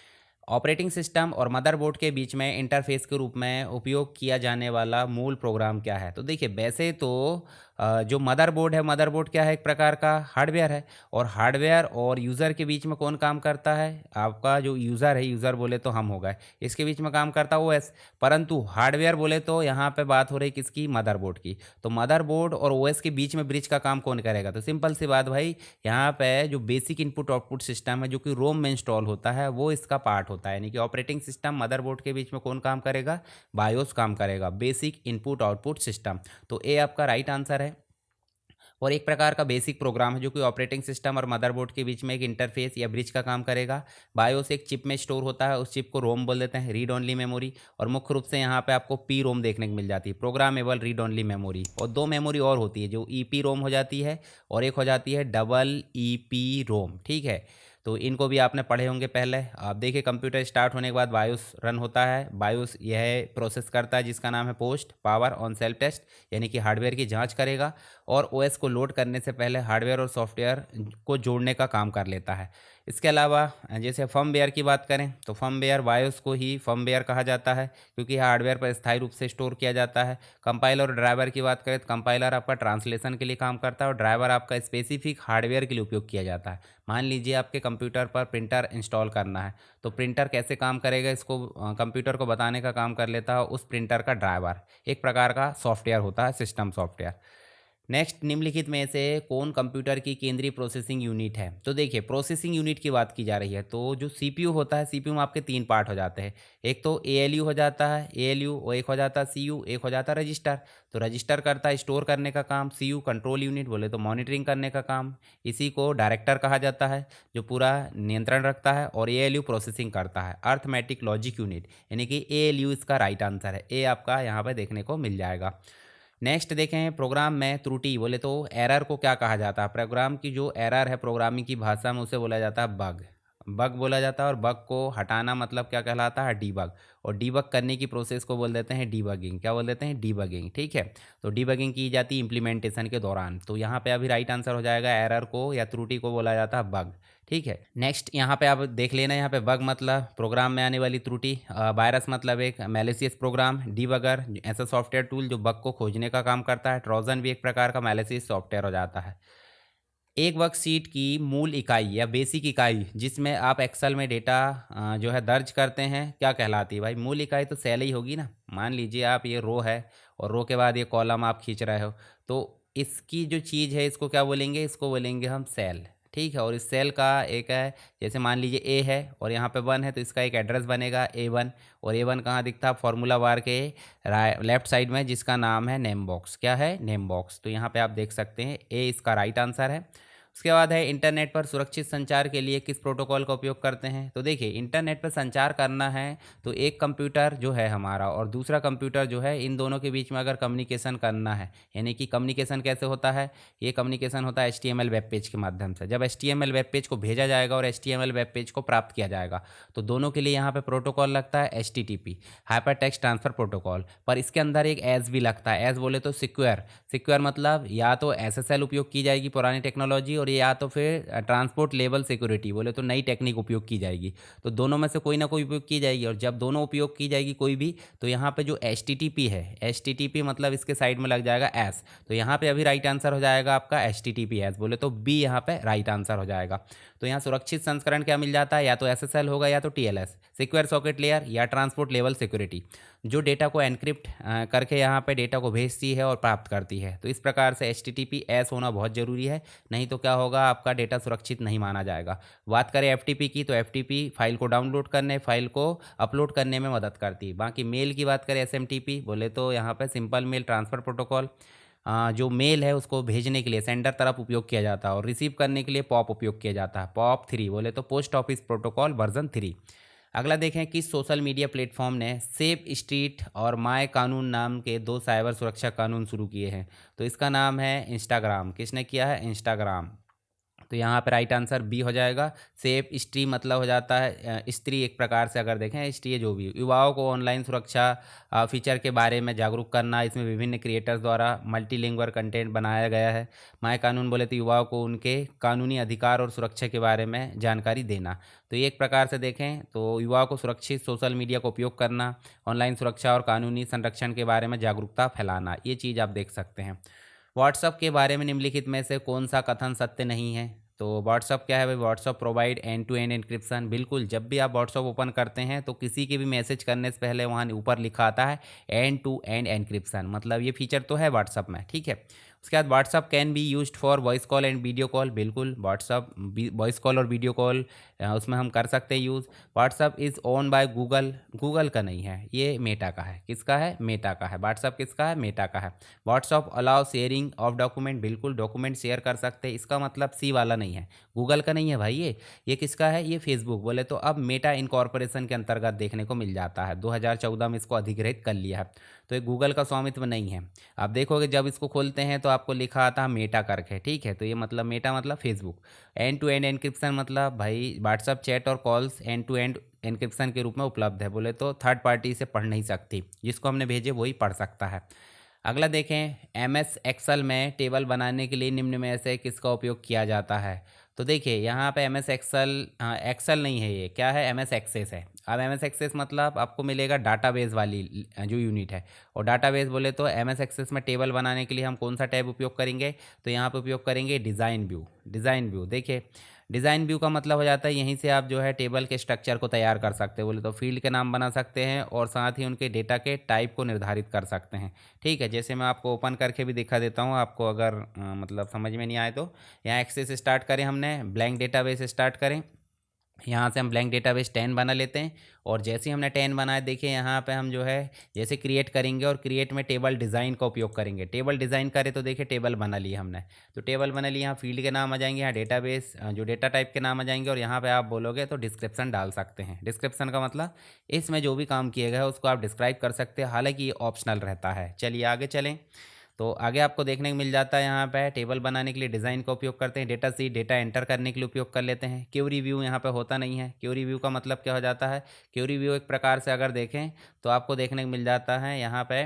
ऑपरेटिंग सिस्टम और मदरबोर्ड के बीच में इंटरफेस के रूप में उपयोग किया जाने वाला मूल प्रोग्राम क्या है? तो देखिए, वैसे तो जो मदरबोर्ड है, मदरबोर्ड क्या है, एक प्रकार का हार्डवेयर है। और हार्डवेयर और यूज़र के बीच में कौन काम करता है? आपका जो यूज़र है, यूज़र बोले तो हम हो गए, इसके बीच में काम करता है ओएस। परंतु हार्डवेयर बोले तो यहाँ पे बात हो रही किसकी, मदरबोर्ड की। तो मदरबोर्ड और ओएस के बीच में ब्रिज का काम कौन करेगा? तो सिंपल सी बात भाई, यहाँ पे जो बेसिक इनपुट आउटपुट सिस्टम है, जो कि रोम में इंस्टॉल होता है, वो इसका पार्ट होता है। यानी कि ऑपरेटिंग सिस्टम मदरबोर्ड के बीच में कौन काम करेगा? बायोस काम करेगा, बेसिक इनपुट आउटपुट सिस्टम। तो ए आपका राइट आंसर है। और एक प्रकार का बेसिक प्रोग्राम है जो कि ऑपरेटिंग सिस्टम और मदरबोर्ड के बीच में एक इंटरफेस या ब्रिज का काम करेगा। बायोस एक चिप में स्टोर होता है, उस चिप को रोम बोल देते हैं, रीड ओनली मेमोरी। और मुख्य रूप से यहाँ पे आपको पी रोम देखने को मिल जाती है, प्रोग्रामेबल रीड ओनली मेमोरी। और 2 मेमोरी और होती है, जो ई पी रोम हो जाती है, और एक हो जाती है डबल ई पी रोम। ठीक है, तो इनको भी आपने पढ़े होंगे पहले। आप देखिए, कंप्यूटर स्टार्ट होने के बाद बायोस रन होता है। बायोस यह प्रोसेस करता है जिसका नाम है post power on self test, यानी कि हार्डवेयर की जांच करेगा। और ओएस को लोड करने से पहले हार्डवेयर और सॉफ्टवेयर को जोड़ने का काम कर लेता है। इसके अलावा जैसे फर्मवेयर की बात करें, तो फर्मवेयर बायोस को ही फर्मवेयर कहा जाता है, क्योंकि यह हार्डवेयर पर स्थायी रूप से स्टोर किया जाता है। कंपाइलर और ड्राइवर की बात करें, तो कंपाइलर आपका ट्रांसलेशन के लिए काम करता है, और ड्राइवर आपका स्पेसिफिक हार्डवेयर के लिए उपयोग किया जाता है। मान लीजिए आपके कंप्यूटर पर प्रिंटर इंस्टॉल करना है, तो प्रिंटर कैसे काम करेगा, इसको कंप्यूटर को बताने का काम कर लेता है उस प्रिंटर का ड्राइवर। एक प्रकार का सॉफ्टवेयर होता है, सिस्टम सॉफ्टवेयर। नेक्स्ट, निम्नलिखित में से कौन कंप्यूटर की केंद्रीय प्रोसेसिंग यूनिट है? तो देखिए, प्रोसेसिंग यूनिट की बात की जा रही है, तो जो सीपीयू होता है, सीपीयू में आपके 3 पार्ट हो जाते हैं। एक तो एएलयू हो जाता है, एएलयू, और एक हो जाता है सीयू, एक हो जाता है रजिस्टर। तो रजिस्टर करता है स्टोर करने का काम, सीयू कंट्रोल यूनिट बोले तो मॉनिटरिंग करने का काम, इसी को डायरेक्टर कहा जाता है, जो पूरा नियंत्रण रखता है। और एएलयू प्रोसेसिंग करता है, अर्थमेटिक लॉजिक यूनिट, यानी कि एएलयू इसका राइट आंसर है। ए आपका यहाँ पर देखने को मिल जाएगा। नेक्स्ट देखें, प्रोग्राम में त्रुटि बोले तो एरर को क्या कहा जाता है? प्रोग्राम की जो एरर है प्रोग्रामिंग की भाषा में, उसे बोला जाता है बग। बग बोला जाता है, और बग को हटाना मतलब क्या कहलाता है? डीबग। और डीबग करने की प्रोसेस को बोल देते हैं डीबगिंग। क्या बोल देते हैं? डीबगिंग। ठीक है, तो डीबगिंग की जाती है इम्प्लीमेंटेशन के दौरान। तो यहाँ पे अभी राइट आंसर हो जाएगा, एरर को या त्रुटि को बोला जाता है बग। ठीक है, नेक्स्ट यहाँ पे आप देख लेना, यहाँ पे बग मतलब प्रोग्राम में आने वाली त्रुटि, वायरस मतलब एक मैलिशियस प्रोग्राम, डीबगर ऐसा सॉफ्टवेयर टूल जो बग को खोजने का काम करता है, ट्रोजन भी एक प्रकार का मैलिशियस सॉफ्टवेयर हो जाता है। एक वर्कशीट की मूल इकाई या बेसिक इकाई जिसमें आप एक्सेल में डेटा जो है दर्ज करते हैं, क्या कहलाती है भाई? मूल इकाई तो सेल ही होगी ना। मान लीजिए आप, ये रो है, और रो के बाद ये कॉलम आप खींच रहे हो, तो इसकी जो चीज़ है इसको क्या बोलेंगे? इसको बोलेंगे हम सेल। ठीक है, और इस सेल का एक है, जैसे मान लीजिए ए है और यहाँ पे 1 है, तो इसका एक एड्रेस बनेगा A1। और A1 कहाँ दिखता है? फॉर्मूला बार के लेफ्ट साइड में, जिसका नाम है नेम बॉक्स। क्या है? Name box. तो यहाँ पे आप देख सकते हैं ए इसका राइट आंसर है। उसके बाद है, इंटरनेट पर सुरक्षित संचार के लिए किस प्रोटोकॉल का उपयोग करते हैं? तो देखिए, इंटरनेट पर संचार करना है तो एक कंप्यूटर जो है हमारा और दूसरा कंप्यूटर जो है, इन दोनों के बीच में अगर कम्युनिकेशन करना है, यानी कि कम्युनिकेशन कैसे होता है? ये कम्युनिकेशन होता है HTML वेब पेज के माध्यम से। जब HTML वेब पेज को भेजा जाएगा और HTML वेब पेज को प्राप्त किया जाएगा, तो दोनों के लिए यहाँ पे प्रोटोकॉल लगता है HTTP, hyper text transfer protocol. पर इसके अंदर एक एज भी लगता है। एज बोले तो सिक्योर। सिक्योर मतलब या तो SSL उपयोग की जाएगी, पुरानी टेक्नोलॉजी, और या तो फिर ट्रांसपोर्ट लेवल सिक्योरिटी बोले तो नई टेक्निक उपयोग की जाएगी। तो दोनों में से कोई ना कोई उपयोग की जाएगी, और जब दोनों उपयोग की जाएगी कोई भी, तो यहाँ पे जो HTTP है, HTTP मतलब इसके साइड में लग जाएगा एस। तो यहाँ पे अभी राइट आंसर हो जाएगा आपका HTTP एस, बोले तो बी यहाँ पे राइट आंसर हो जाएगा। तो यहाँ सुरक्षित संस्करण क्या मिल जाता है? या तो SSL होगा या तो TLS, सिक्योर सॉकेट लेयर या ट्रांसपोर्ट लेवल सिक्योरिटी, जो डेटा को एनक्रिप्ट करके यहाँ पे डेटा को भेजती है और प्राप्त करती है। तो इस प्रकार से HTTP एस होना बहुत ज़रूरी है, नहीं तो क्या क्या होगा, आपका डेटा सुरक्षित नहीं माना जाएगा। बात करें एफटीपी की, तो एफटीपी फाइल को डाउनलोड करने, फाइल को अपलोड करने में मदद करती है। बाकी मेल की बात करें, एसएमटीपी बोले तो यहाँ पे सिंपल मेल ट्रांसफ़र प्रोटोकॉल, जो मेल है उसको भेजने के लिए सेंडर तरफ उपयोग किया जाता है और रिसीव करने के लिए पॉप उपयोग किया जाता है। पॉप 3 बोले तो पोस्ट ऑफिस प्रोटोकॉल वर्जन 3। अगला देखें कि सोशल मीडिया प्लेटफॉर्म ने सेफ स्ट्रीट और माय कानून नाम के 2 साइबर सुरक्षा कानून शुरू किए हैं। तो इसका नाम है इंस्टाग्राम। किसने किया है? इंस्टाग्राम। तो यहाँ पे राइट आंसर बी हो जाएगा। सेफ स्त्री मतलब हो जाता है स्त्री, एक प्रकार से अगर देखें स्त्री जो भी युवाओं को ऑनलाइन सुरक्षा फीचर के बारे में जागरूक करना। इसमें विभिन्न क्रिएटर्स द्वारा मल्टीलिंगुअल कंटेंट बनाया गया है। माय कानून बोले तो युवाओं को उनके कानूनी अधिकार और सुरक्षा के बारे में जानकारी देना। तो ये एक प्रकार से देखें तो युवाओं को सुरक्षित सोशल मीडिया का उपयोग करना, ऑनलाइन सुरक्षा और कानूनी संरक्षण के बारे में जागरूकता फैलाना, ये चीज़ आप देख सकते हैं। व्हाट्सअप के बारे में निम्नलिखित में से कौन सा कथन सत्य नहीं है? तो व्हाट्सअप क्या है भाई? WhatsApp provide end to end encryption. बिल्कुल, जब भी आप व्हाट्सअप ओपन करते हैं तो किसी के भी मैसेज करने से पहले वहाँ ऊपर लिखा आता है एंड टू एंड एन्क्रिप्शन, मतलब ये फीचर तो है व्हाट्सअप में, ठीक है। उसके बाद WhatsApp can be used for voice call and video call. बिल्कुल, व्हाट्सअप वॉइस कॉल और वीडियो कॉल उसमें हम कर सकते हैं use. WhatsApp is own by Google. Google का नहीं है, ये मेटा का है। किसका है? मेटा का है। व्हाट्सअप किसका है? मेटा का है। WhatsApp allow sharing of document. बिल्कुल, डॉक्यूमेंट शेयर कर सकते हैं। इसका मतलब सी वाला नहीं है, गूगल का नहीं है भाई। ये किसका है? ये फेसबुक। बोले तो अब मेटा इनकॉर्पोरेशन के अंतर्गत देखने को मिल जाता है। 2014 में इसको अधिग्रहित कर लिया है, तो ये गूगल का स्वामित्व नहीं है। आप देखोगे जब इसको खोलते हैं तो आपको लिखा आता है मेटा करके, ठीक है। तो ये मतलब मेटा मतलब Facebook. End to end encryption मतलब भाई व्हाट्सअप चैट और calls end to end encryption के रूप में उपलब्ध है। बोले तो थर्ड पार्टी इसे पढ़ नहीं सकती, जिसको हमने भेजे वही पढ़ सकता है। अगला देखें, एमएस एक्सेल में टेबल बनाने के लिए निम्न में से किसका उपयोग किया जाता है? तो देखिए यहाँ पे एमएस एक्सेल, एक्सेल नहीं है, ये क्या है? एमएस एक्सेस है। अब एमएस एक्सेस मतलब आपको मिलेगा डाटाबेस वाली जो यूनिट है। और डाटाबेस बोले तो एमएस एक्सेस में टेबल बनाने के लिए हम कौन सा टैब उपयोग करेंगे? तो यहाँ पे उपयोग करेंगे डिज़ाइन व्यू। डिज़ाइन व्यू देखिए, डिज़ाइन व्यू का मतलब हो जाता है यहीं से आप जो है टेबल के स्ट्रक्चर को तैयार कर सकते हो। बोले तो फील्ड के नाम बना सकते हैं और साथ ही उनके डेटा के टाइप को निर्धारित कर सकते हैं, ठीक है। जैसे मैं आपको ओपन करके भी दिखा देता हूँ, आपको अगर मतलब समझ में नहीं आए तो। यहाँ एक्सेस स्टार्ट करें, हमने ब्लैंक डेटाबेस स्टार्ट करें। यहाँ से हम ब्लैंक डेटाबेस 10 बना लेते हैं। और जैसे ही हमने 10 बनाया, देखिए यहाँ पे हम जो है जैसे क्रिएट करेंगे और क्रिएट में टेबल डिज़ाइन का उपयोग करेंगे। टेबल डिज़ाइन करें तो देखिए टेबल बना ली हमने। तो टेबल बना ली, यहाँ फील्ड के नाम आ जाएंगे, यहाँ डेटाबेस जो डेटा टाइप के नाम आ जाएंगे। और यहाँ पे आप बोलोगे तो डिस्क्रिप्शन डाल सकते हैं। डिस्क्रिप्शन का मतलब इसमें जो भी काम किया गया है उसको आप डिस्क्राइब कर सकते हैं, हालांकि ये ऑप्शनल रहता है। चलिए आगे चलें। तो आगे आपको देखने को मिल जाता है यहाँ पे टेबल बनाने के लिए डिज़ाइन का उपयोग करते हैं। डेटा सीट डेटा एंटर करने के लिए उपयोग कर लेते हैं। क्वेरी व्यू यहाँ पे होता नहीं है। क्वेरी व्यू का मतलब क्या हो जाता है? क्वेरी व्यू एक प्रकार से अगर देखें तो आपको देखने को मिल जाता है यहाँ पे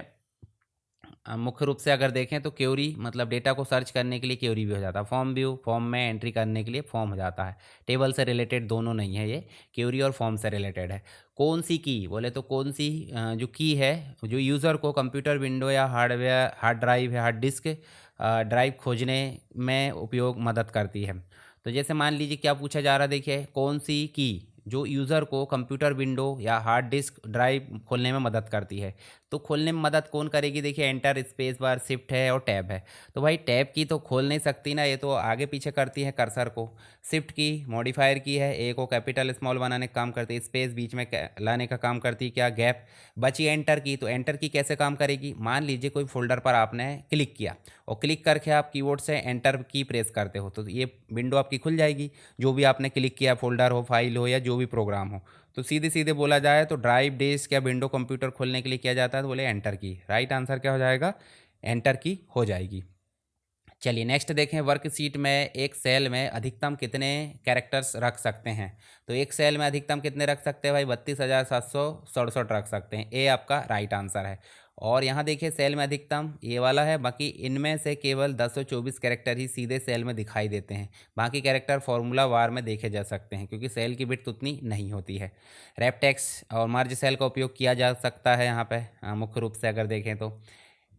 मुख्य रूप से अगर देखें तो क्वेरी मतलब डेटा को सर्च करने के लिए क्वेरी भी हो जाता है। फॉर्म व्यू फॉर्म में एंट्री करने के लिए फॉर्म हो जाता है। टेबल से रिलेटेड दोनों नहीं है, ये क्वेरी और फॉर्म से रिलेटेड है। कौन सी की बोले तो कौन सी जो की है जो यूज़र को कंप्यूटर विंडो या हार्डवेयर हार्ड ड्राइव या हार्ड डिस्क ड्राइव खोजने में उपयोग मदद करती है। तो जैसे मान लीजिए क्या पूछा जा रहा है, देखिए कौन सी की जो यूज़र को कंप्यूटर विंडो या हार्ड डिस्क ड्राइव खोलने में मदद करती है। तो खोलने में मदद कौन करेगी? देखिए एंटर, स्पेस बार, शिफ्ट है और टैब है। तो भाई टैब की तो खोल नहीं सकती ना, ये तो आगे पीछे करती है कर्सर को। शिफ्ट की मॉडिफायर की है, ए को कैपिटल स्मॉल बनाने का काम करती है। स्पेस बीच में लाने का काम करती है, क्या गैप। बची एंटर की, तो एंटर की कैसे काम करेगी? मान लीजिए कोई फोल्डर पर आपने क्लिक किया और क्लिक करके आप कीबोर्ड से एंटर की प्रेस करते हो तो ये विंडो आपकी खुल जाएगी। जो भी आपने क्लिक किया, फोल्डर हो, फाइल हो या जो भी प्रोग्राम हो। तो सीधे सीधे बोला जाए तो ड्राइव, डिस्क या विंडो कंप्यूटर खोलने के लिए किया जाता है, तो बोले एंटर की। राइट आंसर क्या हो जाएगा? एंटर की हो जाएगी। चलिए नेक्स्ट देखें, वर्कशीट में एक सेल में अधिकतम कितने कैरेक्टर्स रख सकते हैं? तो एक सेल में अधिकतम कितने रख सकते हैं भाई? 32,767 रख सकते हैं। ए आपका राइट आंसर है। और यहाँ देखिए सेल में अधिकतम ये वाला है, बाकी इनमें से केवल 1024 कैरेक्टर ही सीधे सेल में दिखाई देते हैं। बाकी कैरेक्टर फॉर्मूला वार में देखे जा सकते हैं क्योंकि सेल की विड्थ उतनी नहीं होती है। रैप टेक्स्ट और मर्ज सेल का उपयोग किया जा सकता है यहाँ पे मुख्य रूप से अगर देखें तो।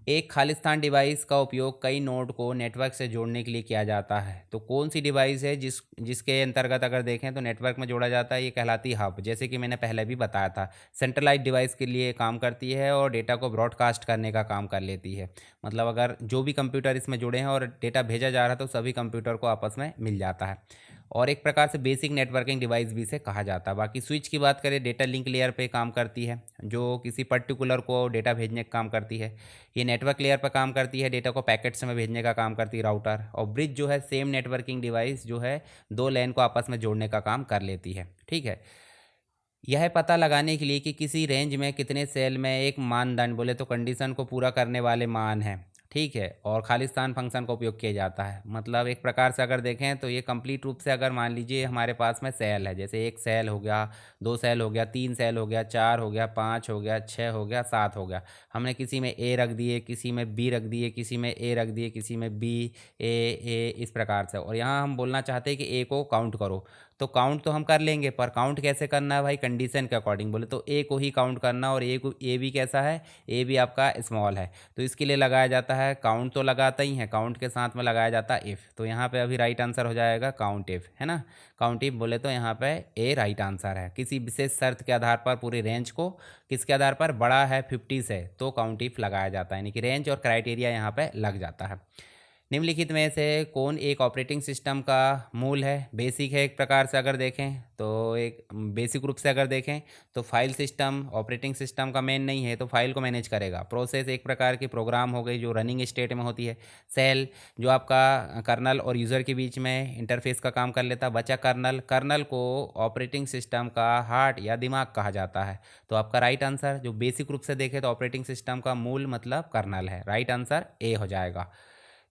एक खालिस्तान डिवाइस का उपयोग कई नोड को नेटवर्क से जोड़ने के लिए किया जाता है। तो कौन सी डिवाइस है जिसके अंतर्गत अगर देखें तो नेटवर्क में जोड़ा जाता है, ये कहलाती है हब। जैसे कि मैंने पहले भी बताया था, सेंट्रलाइज डिवाइस के लिए काम करती है और डेटा को ब्रॉडकास्ट करने का काम कर लेती है। मतलब अगर जो भी कंप्यूटर इसमें जुड़े हैं और डेटा भेजा जा रहा है तो सभी कंप्यूटर को आपस में मिल जाता है। और एक प्रकार से बेसिक नेटवर्किंग डिवाइस भी इसे कहा जाता है। बाकी स्विच की बात करें, डेटा लिंक लेयर पे काम करती है, जो किसी पर्टिकुलर को डेटा भेजने का काम करती है। ये नेटवर्क लेयर पर काम करती है, डेटा को पैकेट्स में भेजने का काम करती है राउटर। और ब्रिज जो है सेम नेटवर्किंग डिवाइस जो है दो लैन को आपस में जोड़ने का काम कर लेती है। ठीक है। यह पता लगाने के लिए कि किसी रेंज में कितने सेल में एक मानदंड बोले तो कंडीशन को पूरा करने वाले मान हैं। ठीक है। और खालिस्तान फंक्शन का उपयोग किया जाता है। मतलब एक प्रकार से अगर देखें तो ये कंप्लीट रूप से अगर मान लीजिए हमारे पास में सेल है, जैसे एक सेल हो गया, दो सेल हो गया, तीन सेल हो गया, चार हो गया, पाँच हो गया, छः हो गया, सात हो गया। हमने किसी में ए रख दिए, किसी में बी रख दिए, किसी में ए रख दिए, किसी में बी, ए इस प्रकार से। और यहाँ हम बोलना चाहते हैं कि ए को काउंट करो। तो काउंट तो हम कर लेंगे, पर काउंट कैसे करना है भाई, कंडीशन के अकॉर्डिंग। बोले तो ए को ही काउंट करना, और ए भी कैसा है, ए भी आपका स्मॉल है। तो इसके लिए लगाया जाता है काउंट, तो लगाता ही है, काउंट के साथ में लगाया जाता है इफ़। तो यहाँ पे अभी राइट आंसर हो जाएगा काउंट इफ़, है ना। काउंट इफ़ बोले तो यहाँ पे ए राइट आंसर है। किसी विशेष शर्त के आधार पर पूरी रेंज को किसके आधार पर बड़ा है 50 से, तो काउंट इफ़ लगाया जाता है, यानी कि रेंज और क्राइटेरिया यहाँ पे लग जाता है। निम्नलिखित में से कौन एक ऑपरेटिंग सिस्टम का मूल है, बेसिक है। एक प्रकार से अगर देखें तो एक बेसिक रूप से अगर देखें तो फाइल सिस्टम ऑपरेटिंग सिस्टम का मेन नहीं है, तो फाइल को मैनेज करेगा। प्रोसेस एक प्रकार की प्रोग्राम हो गई जो रनिंग स्टेट में होती है। सेल जो आपका कर्नल और यूज़र के बीच में इंटरफेस का काम कर लेता है। बचा कर्नल, कर्नल को ऑपरेटिंग सिस्टम का हार्ट या दिमाग कहा जाता है। तो आपका राइट आंसर जो बेसिक रूप से देखें तो ऑपरेटिंग सिस्टम का मूल मतलब कर्नल है। राइट आंसर ए हो जाएगा।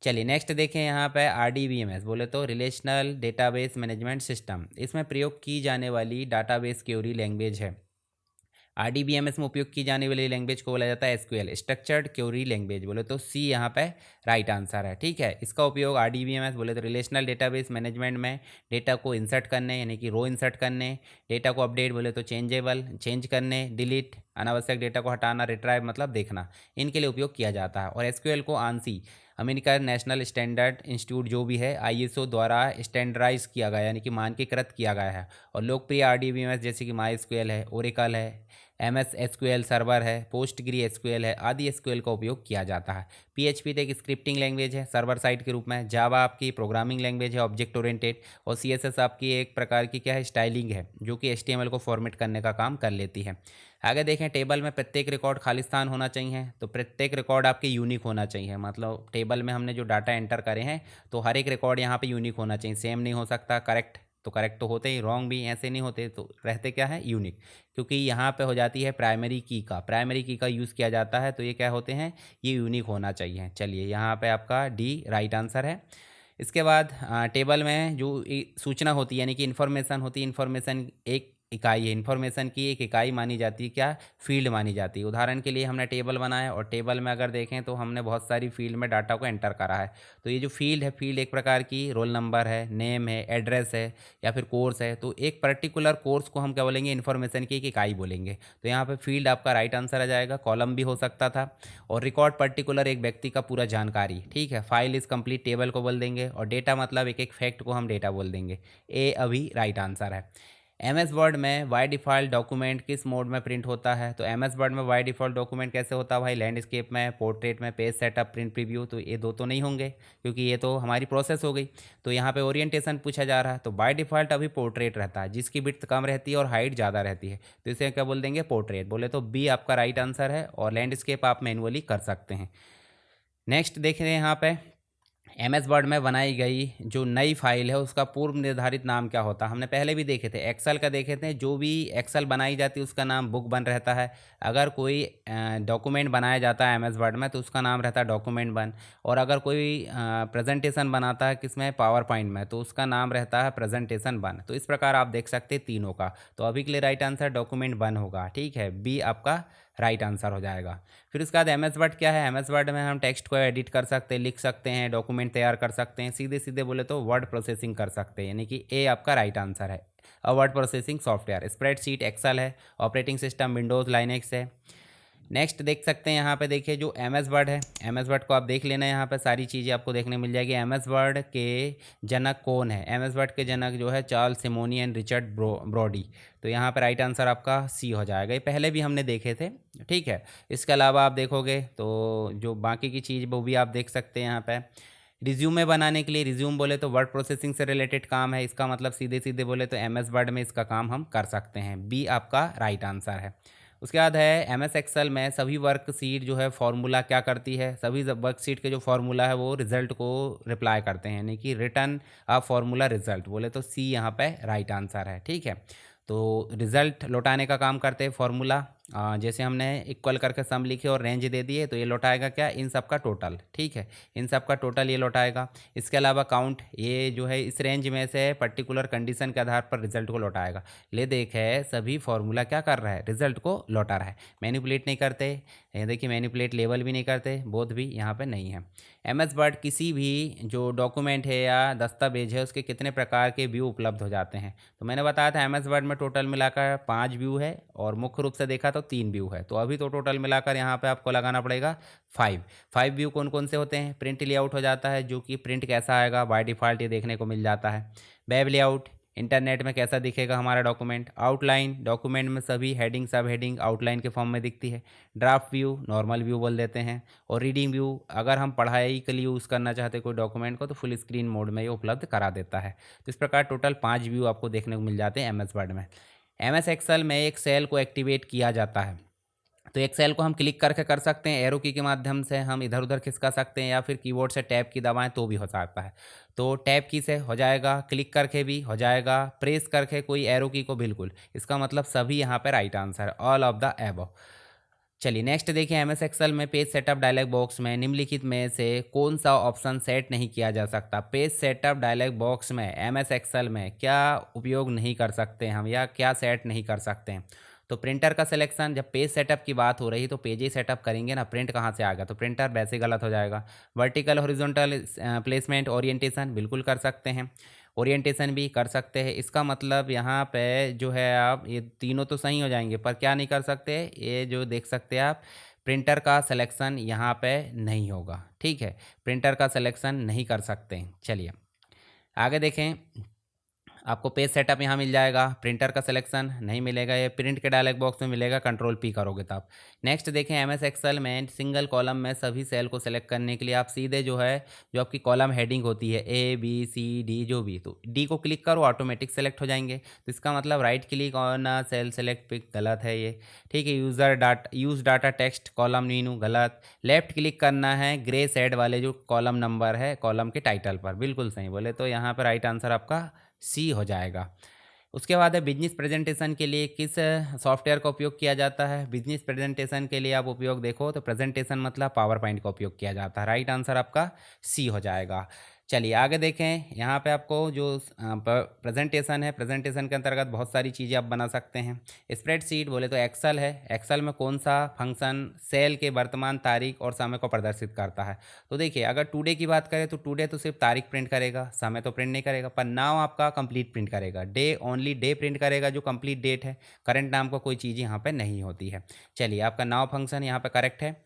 चलिए नेक्स्ट देखें, यहाँ पे RDBMS बोले तो रिलेशनल डेटाबेस मैनेजमेंट सिस्टम। इसमें प्रयोग की जाने वाली डाटाबेस क्वेरी लैंग्वेज है। RDBMS में उपयोग की जाने वाली लैंग्वेज को बोला जाता है SQL, स्ट्रक्चर्ड क्वेरी लैंग्वेज। बोले तो सी यहाँ पे राइट आंसर है। ठीक है। इसका उपयोग RDBMS बोले तो रिलेशनल डेटाबेस मैनेजमेंट में डेटा को इंसर्ट करने, यानी कि रो इंसर्ट करने, डेटा को अपडेट बोले तो चेंजेबल चेंज करने, डिलीट अनावश्यक डेटा को हटाना, रिट्राइव मतलब देखना, इनके लिए उपयोग किया जाता है। और SQL को ANSI America national standard institute जो भी है ISO द्वारा स्टैंडर्डाइज किया गया, यानी कि मानकीकृत किया गया है। और लोकप्रिय RDBMS जैसे कि MySQL है, ओरेकल है, MS SQL सर्वर है, पोस्टग्री SQL है, आदि SQL का उपयोग किया जाता है। PHP तो एक स्क्रिप्टिंग लैंग्वेज है सर्वर साइड के रूप में। जावा आपकी प्रोग्रामिंग लैंग्वेज है ऑब्जेक्ट ओरिएंटेड। और CSS आपकी एक प्रकार की क्या है, स्टाइलिंग है, जो कि HTML को फॉर्मेट करने का काम कर लेती है। आगे देखें, टेबल में प्रत्येक रिकॉर्ड खालिस्तान होना चाहिए। तो प्रत्येक रिकॉर्ड आपके यूनिक होना चाहिए। मतलब टेबल में हमने जो डाटा एंटर करे हैं तो हर एक रिकॉर्ड यहाँ पे यूनिक होना चाहिए, सेम नहीं हो सकता। करेक्ट तो करेक्ट तो होते ही, रॉन्ग भी ऐसे नहीं होते, तो रहते क्या है, यूनिक। क्योंकि यहाँ पे हो जाती है प्राइमरी की का यूज़ किया जाता है, तो ये क्या होते हैं, ये यूनिक होना चाहिए। चलिए यहाँ पे आपका डी राइट आंसर है। इसके बाद टेबल में जो सूचना होती है, यानी कि इन्फॉर्मेशन होती है, इन्फॉर्मेशन एक इकाई है, इन्फॉर्मेशन की एक इकाई मानी जाती है, क्या फील्ड मानी जाती है। उदाहरण के लिए हमने टेबल बनाया और टेबल में अगर देखें तो हमने बहुत सारी फील्ड में डाटा को एंटर करा है। तो ये जो फील्ड है, फील्ड एक प्रकार की रोल नंबर है, नेम है, एड्रेस है, या फिर कोर्स है। तो एक पर्टिकुलर कोर्स को हम क्या बोलेंगे, इन्फॉर्मेशन की एक इकाई बोलेंगे। तो यहाँ पे फील्ड आपका राइट आंसर आ जाएगा। कॉलम भी हो सकता था। और रिकॉर्ड पर्टिकुलर एक व्यक्ति का पूरा जानकारी। ठीक है। फाइल इज कंप्लीट टेबल को बोल देंगे। और डेटा मतलब एक एक फैक्ट को हम डेटा बोल देंगे। ए अभी राइट आंसर है। MS वर्ड में बाय डिफ़ॉल्ट डॉक्यूमेंट किस मोड में प्रिंट होता है। तो MS वर्ड में बाय डिफ़ॉल्ट डॉक्यूमेंट कैसे होता है भाई, लैंडस्केप में, पोर्ट्रेट में, पेज सेटअप, प्रिंट प्रीव्यू। तो ये दो तो नहीं होंगे क्योंकि ये तो हमारी प्रोसेस हो गई। तो यहाँ पे ओरिएंटेशन पूछा जा रहा है, तो बाय डिफ़ॉल्ट अभी पोर्ट्रेट रहता है, जिसकी विड्थ कम रहती है और हाइट ज़्यादा रहती है। तो इसे क्या बोल देंगे, पोर्ट्रेट। बोले तो बी आपका राइट आंसर है। और लैंडस्केप आप मैनुअली कर सकते हैं। नेक्स्ट देख रहे हैं यहाँ पे, MS वर्ड में बनाई गई जो नई फाइल है उसका पूर्व निर्धारित नाम क्या होता है। हमने पहले भी देखे थे, एक्सेल का देखे थे। जो भी एक्सेल बनाई जाती है उसका नाम बुक बन रहता है। अगर कोई डॉक्यूमेंट बनाया जाता है MS वर्ड में तो उसका नाम रहता है डॉक्यूमेंट बन। और अगर कोई प्रेजेंटेशन बनाता है किसमें, पावर पॉइंट में, तो उसका नाम रहता है प्रेजेंटेशन बन। तो इस प्रकार आप देख सकते हैं तीनों का। तो अभी के लिए राइट आंसर डॉक्यूमेंट बन होगा। ठीक है, बी आपका राइट आंसर हो जाएगा। फिर उसके बाद MS वर्ड क्या है, MS वर्ड में हम टेक्स्ट को एडिट कर सकते हैं, लिख सकते हैं, डॉक्यूमेंट तैयार कर सकते हैं, सीधे सीधे बोले तो वर्ड प्रोसेसिंग कर सकते हैं, यानी कि ए आपका राइट आंसर है। Word processing software spreadsheet Excel है, ऑपरेटिंग सिस्टम विंडोज़ लाइनेक्स है। नेक्स्ट देख सकते हैं यहाँ पे, देखिए जो एम एस वर्ड है, एम एस वर्ड को आप देख लेना, यहाँ पे सारी चीज़ें आपको देखने मिल जाएगी। एम एस वर्ड के जनक कौन है? एम एस वर्ड के जनक जो है Charles Simonyi and Richard Brodie. तो यहाँ पे राइट आंसर आपका सी हो जाएगा। ये पहले भी हमने देखे थे, ठीक है। इसके अलावा आप देखोगे तो जो बाकी की चीज़ वो भी आप देख सकते हैं यहाँ पे। रिज्यूमे बनाने के लिए, रिज्यूम बोले तो वर्ड प्रोसेसिंग से रिलेटेड काम है, इसका मतलब सीधे सीधे बोले तो एम एस वर्ड में इसका काम हम कर सकते हैं। बी आपका राइट आंसर है। उसके बाद है एम एस एक्सेल में सभी वर्कशीट जो है फॉर्मूला क्या करती है? सभी वर्कशीट के जो फॉर्मूला है वो रिजल्ट को रिप्लाई करते हैं, यानी कि रिटर्न अ फॉर्मूला रिजल्ट, बोले तो सी यहाँ पे राइट आंसर है, ठीक है। तो रिजल्ट लौटाने का काम करते हैं फॉर्मूला। जैसे हमने इक्वल करके सम लिखे और रेंज दे दिए तो ये लौटाएगा क्या? इन सब का टोटल, ठीक है, इन सब का टोटल ये लौटाएगा। इसके अलावा काउंट, ये जो है इस रेंज में से पर्टिकुलर कंडीशन के आधार पर रिजल्ट को लौटाएगा। ले देखे सभी फॉर्मूला क्या कर रहा है? रिजल्ट को लौटा रहा है, मैनिपुलेट नहीं करते। ये देखिए मैनिपुलेट लेवल भी नहीं करते, बोध भी यहाँ पे नहीं है। एम एस वर्ड किसी भी जो डॉक्यूमेंट है या दस्तावेज है उसके कितने प्रकार के व्यू उपलब्ध हो जाते हैं? तो मैंने बताया था एम एस वर्ड में टोटल मिलाकर 5 व्यू है और मुख्य रूप से देखा तो 3 व्यू है। तो अभी तो टोटल मिलाकर यहाँ पे आपको लगाना पड़ेगा 5 व्यू। कौन कौन से होते हैं? प्रिंट लेआउट हो जाता है, जो कि प्रिंट कैसा आएगा बाय डिफ़ॉल्ट ये देखने को मिल जाता है। वेब लेआउट, इंटरनेट में कैसा दिखेगा हमारा डॉक्यूमेंट। आउटलाइन, डॉक्यूमेंट में सभी हेडिंग सब हेडिंग आउटलाइन के फॉर्म में दिखती है। ड्राफ्ट व्यू, नॉर्मल व्यू बोल देते हैं। और रीडिंग व्यू, अगर हम पढ़ाई के लिए यूज़ करना चाहते कोई डॉक्यूमेंट को तो फुल स्क्रीन मोड में ये उपलब्ध करा देता है। तो इस प्रकार टोटल 5 व्यू आपको देखने को मिल जाते हैं एम एस वर्ड में। एम एस एक्सेल में एक सेल को एक्टिवेट किया जाता है, तो एक सेल को हम क्लिक करके कर सकते हैं, एरो की के माध्यम से हम इधर उधर खिसका सकते हैं, या फिर कीबोर्ड से टैब की दबाएं तो भी हो सकता है। तो टैब की से हो जाएगा, क्लिक करके भी हो जाएगा, प्रेस करके कोई एरो की को बिल्कुल। इसका मतलब सभी यहाँ पे right answer, all of the above. चलिए नेक्स्ट देखिए, एम एस एक्सेल में पेज सेटअप डायलॉग बॉक्स में निम्नलिखित में से कौन सा ऑप्शन सेट नहीं किया जा सकता? पेज सेटअप डायलॉग बॉक्स में एम एस एक्सेल में क्या उपयोग नहीं कर सकते हम, या क्या सेट नहीं कर सकते हैं? तो प्रिंटर का सिलेक्शन, जब पेज सेटअप की बात हो रही तो पेज ही सेटअप करेंगे ना, प्रिंट कहाँ से आएगा? तो प्रिंटर वैसे गलत हो जाएगा। वर्टिकल हॉरिजॉन्टल प्लेसमेंट ओरिएंटेशन बिल्कुल कर सकते हैं, ओरिएंटेशन भी कर सकते हैं। इसका मतलब यहाँ पे जो है आप ये तीनों तो सही हो जाएंगे, पर क्या नहीं कर सकते? ये जो देख सकते हैं आप, प्रिंटर का सिलेक्शन यहाँ पे नहीं होगा, ठीक है, प्रिंटर का सिलेक्शन नहीं कर सकते। चलिए आगे देखें, आपको पेज सेटअप यहाँ मिल जाएगा, प्रिंटर का सिलेक्शन नहीं मिलेगा, ये प्रिंट के डायलॉग बॉक्स में मिलेगा, कंट्रोल पी करोगे तब। नेक्स्ट देखें, एम एस एक्सेल में सिंगल कॉलम में सभी सेल को सेलेक्ट करने के लिए आप सीधे जो है जो आपकी कॉलम हेडिंग होती है ए बी सी डी जो भी, तो डी को क्लिक करो ऑटोमेटिक सेलेक्ट हो जाएंगे। तो इसका मतलब right click on cell select pick, गलत है ये, ठीक है। Use data text column menu, गलत। लेफ्ट क्लिक करना है ग्रे शेड वाले जो कॉलम नंबर है कॉलम के टाइटल पर, बिल्कुल सही बोले तो यहाँ पर राइट आंसर आपका सी हो जाएगा। उसके बाद है बिजनेस प्रेजेंटेशन के लिए किस सॉफ्टवेयर का उपयोग किया जाता है? बिजनेस प्रेजेंटेशन के लिए आप उपयोग देखो तो प्रेजेंटेशन मतलब पावर पॉइंट का उपयोग किया जाता है, राइट आंसर आपका सी हो जाएगा। चलिए आगे देखें, यहाँ पे आपको जो प्रेजेंटेशन है, प्रेजेंटेशन के अंतर्गत बहुत सारी चीज़ें आप बना सकते हैं। स्प्रेडशीट बोले तो एक्सेल है, एक्सेल में कौन सा फंक्शन सेल के वर्तमान तारीख और समय को प्रदर्शित करता है? तो देखिए अगर टुडे की बात करें तो टुडे तो सिर्फ तारीख प्रिंट करेगा, समय तो प्रिंट नहीं करेगा। पर नाउ आपका कंप्लीट प्रिंट करेगा, डे ओनली डे प्रिंट करेगा जो कंप्लीट डेट है, करंट नाम का कोई चीज़ यहाँ पे नहीं होती है। चलिए आपका नाउ फंक्शन यहाँ पे करेक्ट है।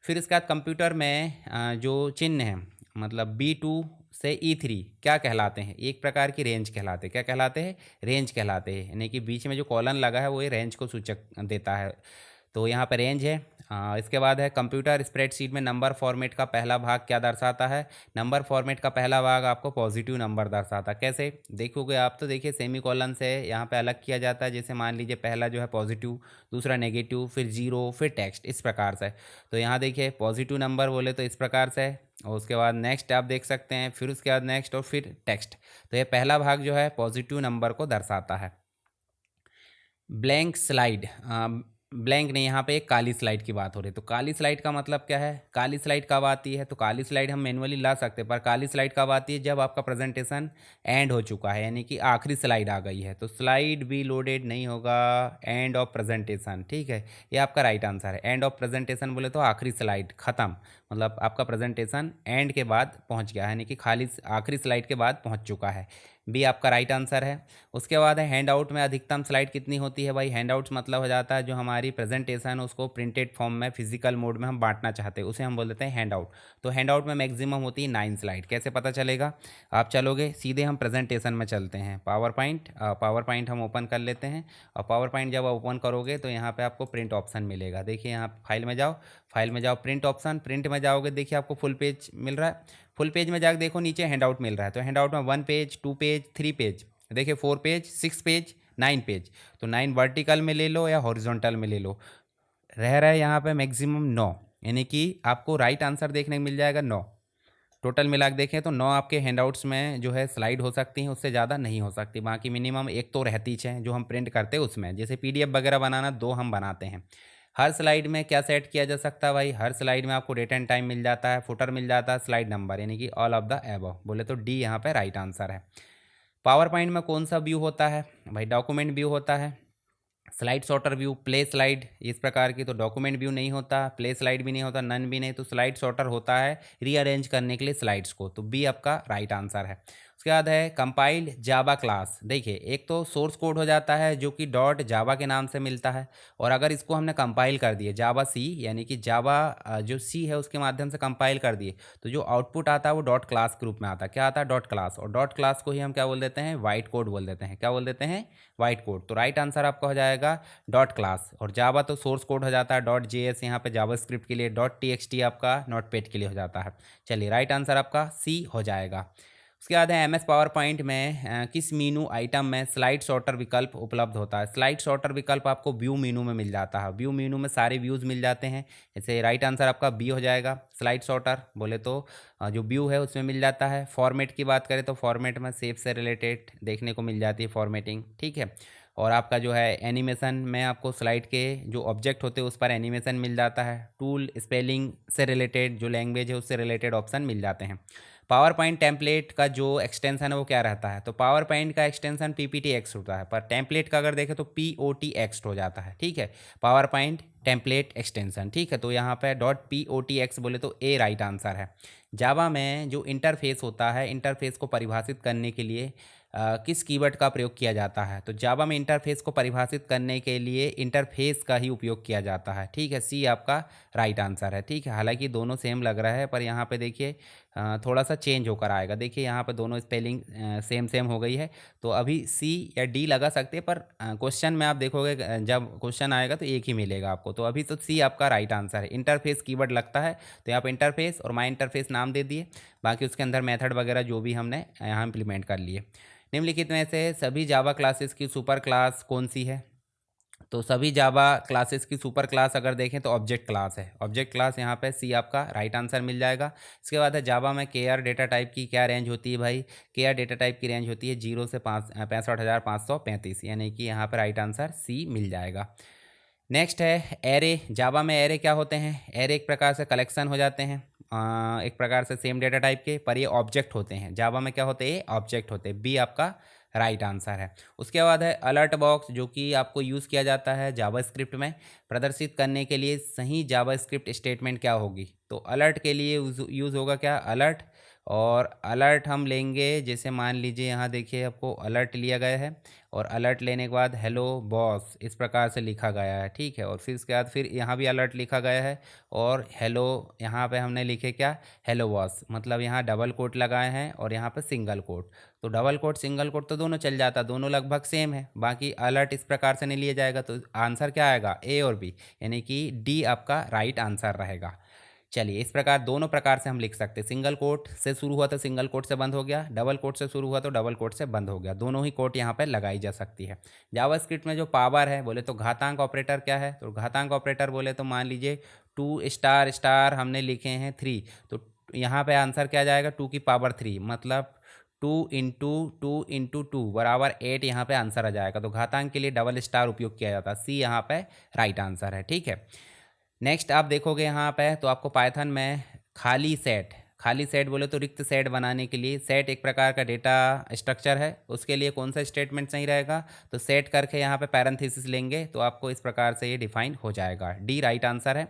फिर इसके बाद कंप्यूटर में जो चिन्ह है, मतलब B2 से E3 क्या कहलाते हैं? एक प्रकार की रेंज कहलाते हैं। क्या कहलाते हैं? रेंज कहलाते हैं, यानी कि बीच में जो कॉलन लगा है वो ये रेंज को सूचक देता है। तो यहाँ पर रेंज है। इसके बाद है कंप्यूटर स्प्रेडशीट में नंबर फॉर्मेट का पहला भाग क्या दर्शाता है? नंबर फॉर्मेट का पहला भाग आपको पॉजिटिव नंबर दर्शाता है। कैसे देखोगे आप? तो देखिए सेमी कॉलन से यहाँ पे अलग किया जाता है, जैसे मान लीजिए पहला जो है पॉजिटिव, दूसरा नेगेटिव, फिर जीरो, फिर टेक्स्ट, इस प्रकार से। तो यहाँ देखिए पॉजिटिव नंबर बोले तो इस प्रकार से, और उसके बाद नेक्स्ट आप देख सकते हैं, फिर उसके बाद नेक्स्ट और फिर टेक्स्ट। तो ये पहला भाग जो है पॉजिटिव नंबर को दर्शाता है। ब्लैंक स्लाइड, ब्लैंक नहीं, यहाँ पे एक काली स्लाइड की बात हो रही है। तो काली स्लाइड का मतलब क्या है? काली स्लाइड कब आती है? तो काली स्लाइड हम मैनुअली ला सकते हैं, पर काली स्लाइड कब आती है? जब आपका प्रेजेंटेशन एंड हो चुका है, यानी कि आखिरी स्लाइड आ गई है। तो स्लाइड भी लोडेड नहीं होगा, एंड ऑफ प्रेजेंटेशन, ठीक है, ये आपका राइट आंसर है। एंड ऑफ प्रेजेंटेशन बोले तो आखिरी स्लाइड खत्म, मतलब आपका प्रेजेंटेशन एंड के बाद पहुँच गया है, यानी कि खाली आखिरी स्लाइड के बाद पहुँच चुका है। बी आपका राइट आंसर है। उसके बाद है हैंड आउट में अधिकतम स्लाइड कितनी होती है भाई। हैंड आउट्स मतलब हो जाता है जो हमारी प्रेजेंटेशन उसको प्रिंटेड फॉर्म में फिजिकल मोड में हम बांटना चाहते हैं, उसे हम बोल देते हैं हैंड आउट। तो हैंड आउट में मैक्सिमम होती है 9 स्लाइड। कैसे पता चलेगा, आप चलोगे सीधे हम प्रेजेंटेशन में चलते हैं। पावर पॉइंट हम ओपन कर लेते हैं, और पावर पॉइंट जब ओपन करोगे तो यहाँ पे आपको प्रिंट ऑप्शन मिलेगा। देखिए यहाँ फाइल में जाओ, फाइल में जाओ, प्रिंट ऑप्शन, प्रिंट में जाओगे, देखिए आपको फुल पेज मिल रहा है। फुल पेज में जाकर देखो नीचे हैंड आउट मिल रहा है, तो हैंड आउट में 1 पेज, 2 पेज, 3 पेज, देखिए 4 पेज, 6 पेज, 9 पेज। तो 9 वर्टिकल में ले लो या हॉरिजॉन्टल में ले लो, रह रहा है यहाँ पे मैक्सिमम 9, यानी कि आपको राइट आंसर देखने को मिल जाएगा 9। टोटल मिला के देखें तो 9 आपके हैंडआउट्स में जो है स्लाइड हो सकती हैं, उससे ज़्यादा नहीं हो सकती। बाकी मिनिमम एक तो रहती है जो हम प्रिंट करते हैं उसमें, जैसे पीडीएफ वगैरह बनाना 2 हम बनाते हैं। हर स्लाइड में क्या सेट किया जा सकता है भाई, हर स्लाइड में आपको डेट एंड टाइम मिल जाता है, फुटर मिल जाता है, स्लाइड नंबर, यानी कि ऑल ऑफ द एबव। बोले तो डी यहाँ पे राइट आंसर है। पावर पॉइंट में कौन सा व्यू होता है भाई, डॉक्यूमेंट व्यू होता है। Slide sorter view, play slide इस प्रकार की, तो डॉक्यूमेंट व्यू नहीं होता, प्ले स्लाइड भी नहीं होता, नन भी नहीं, तो स्लाइड सॉर्टर होता है रीअरेंज करने के लिए स्लाइड्स को। तो बी आपका राइट आंसर है। उसके बाद है कंपाइल्ड जावा क्लास। देखिए एक तो सोर्स कोड हो जाता है जो कि डॉट जावा के नाम से मिलता है, और अगर इसको हमने कंपाइल कर दिए जावा सी, यानी कि जावा जो सी है उसके माध्यम से कंपाइल कर दिए, तो जो आउटपुट आता है वो डॉट क्लास के रूप में आता है। क्या आता है, डॉट क्लास। और डॉट क्लास को ही हम क्या बोल देते हैं, वाइट कोड बोल देते हैं। क्या बोल देते हैं, वाइट कोड। तो राइट आंसर आपका हो जाएगा डॉट क्लास। और जावा तो सोर्स कोड हो जाता है, डॉट जेएस यहाँ पे जावा स्क्रिप्ट के लिए, डॉट टीएक्सटी आपका नोटपैड के लिए हो जाता है। चलिए राइट आंसर आपका सी हो जाएगा। उसके बाद है एमएस पावर पॉइंट में किस मीनू आइटम में स्लाइड सॉर्टर विकल्प उपलब्ध होता है। स्लाइड सॉर्टर विकल्प आपको व्यू मीनू में मिल जाता है। व्यू मीनू में सारे व्यूज़ मिल जाते हैं, जैसे राइट आंसर आपका बी हो जाएगा। स्लाइड सॉर्टर बोले तो जो व्यू है उसमें मिल जाता है। फॉर्मेट की बात करें तो फॉर्मेट में सेव से रिलेटेड देखने को मिल जाती है फॉर्मेटिंग, ठीक है। और आपका जो है एनिमेशन में आपको स्लाइड के जो ऑब्जेक्ट होते हैं उस पर एनिमेशन मिल जाता है। टूल स्पेलिंग से रिलेटेड जो लैंग्वेज है उससे रिलेटेड ऑप्शन मिल जाते हैं। पावर पॉइंट टेम्पलेट का जो एक्सटेंशन है वो क्या रहता है, तो पावर पॉइंट का एक्सटेंशन पीपीटी एक्स होता है, पर टेम्पलेट का अगर देखें तो पीओटी एक्स हो जाता है, ठीक है। पावर पॉइंट टेम्पलेट एक्सटेंशन, ठीक है। तो यहाँ पे डॉट पीओटी एक्स बोले तो ए राइट आंसर है। जावा में जो इंटरफेस होता है, इंटरफेस को परिभाषित करने के लिए किस कीवर्ड का प्रयोग किया जाता है, तो जावा में इंटरफेस को परिभाषित करने के लिए इंटरफेस का ही उपयोग किया जाता है, ठीक है। सी आपका राइट आंसर है, ठीक है। हालांकि दोनों सेम लग रहा है, पर यहाँ पे देखिए थोड़ा सा चेंज होकर आएगा। देखिए यहाँ पे दोनों स्पेलिंग सेम सेम हो गई है, तो अभी सी या डी लगा सकते हैं, पर क्वेश्चन में आप देखोगे जब क्वेश्चन आएगा तो एक ही मिलेगा आपको। तो अभी तो सी आपका राइट आंसर है। इंटरफेस कीवर्ड लगता है, तो यहाँ पे इंटरफेस और माई इंटरफेस नाम दे दिए, बाकी उसके अंदर मेथड वगैरह जो भी हमने यहाँ इम्प्लीमेंट कर लिए। निम्नलिखित में से सभी जावा क्लासेस की सुपर क्लास कौन सी है, तो सभी जावा क्लासेस की सुपर क्लास अगर देखें तो ऑब्जेक्ट क्लास है। ऑब्जेक्ट क्लास यहाँ पे सी आपका राइट आंसर मिल जाएगा। इसके बाद है जावा में केआर डेटा टाइप की क्या रेंज होती है भाई, केआर डेटा टाइप की रेंज होती है 0 से 65,535, यानी कि यहाँ पर राइट आंसर सी मिल जाएगा। नेक्स्ट है एरे। जावा में एरे क्या होते हैं, एरे एक प्रकार से कलेक्शन हो जाते हैं, एक प्रकार से सेम डेटा टाइप के, पर ये ऑब्जेक्ट होते हैं। जावा में क्या होते हैं, ऑब्जेक्ट होते हैं। बी आपका राइट आंसर है। उसके बाद है अलर्ट बॉक्स, जो कि आपको यूज़ किया जाता है जावास्क्रिप्ट में प्रदर्शित करने के लिए सही जावास्क्रिप्ट स्टेटमेंट क्या होगी, तो अलर्ट के लिए यूज़ होगा क्या, अलर्ट। और अलर्ट हम लेंगे, जैसे मान लीजिए यहाँ देखिए आपको अलर्ट लिया गया है, और अलर्ट लेने के बाद हेलो बॉस इस प्रकार से लिखा गया है, ठीक है। और फिर इसके बाद फिर यहाँ भी अलर्ट लिखा गया है, और हेलो यहाँ पे हमने लिखे क्या, हेलो बॉस, मतलब यहाँ डबल कोट लगाए हैं और यहाँ पे सिंगल कोट। तो डबल कोट सिंगल कोट तो दोनों चल जाता, दोनों लगभग सेम है। बाकी अलर्ट इस प्रकार से नहीं लिया जाएगा, तो आंसर क्या आएगा, ए और बी, यानी कि डी आपका राइट आंसर रहेगा। चलिए इस प्रकार दोनों प्रकार से हम लिख सकते हैं। सिंगल कोट से शुरू हुआ तो सिंगल कोट से बंद हो गया, डबल कोट से शुरू हुआ तो डबल कोट से बंद हो गया, दोनों ही कोट यहाँ पर लगाई जा सकती है। जावास्क्रिप्ट में जो पावर है बोले तो घातांक ऑपरेटर क्या है, तो घातांक ऑपरेटर बोले तो मान लीजिए 2 स्टार स्टार हमने लिखे हैं 3, तो यहाँ पे आंसर क्या जाएगा, 2 की पावर 3, मतलब 2 × 2 × 2 बराबर 8, यहाँ पे आंसर आ जाएगा। तो घातांक के लिए डबल स्टार उपयोग किया जाता है, सी यहाँ पे राइट आंसर है, ठीक है। नेक्स्ट आप देखोगे यहाँ पे तो आपको पाइथन में खाली सेट बोले तो रिक्त सेट बनाने के लिए, सेट एक प्रकार का डेटा स्ट्रक्चर है, उसके लिए कौन सा स्टेटमेंट सही रहेगा, तो सेट करके यहाँ पे पैरेंथेसिस लेंगे तो आपको इस प्रकार से ये डिफाइन हो जाएगा। डी राइट आंसर है।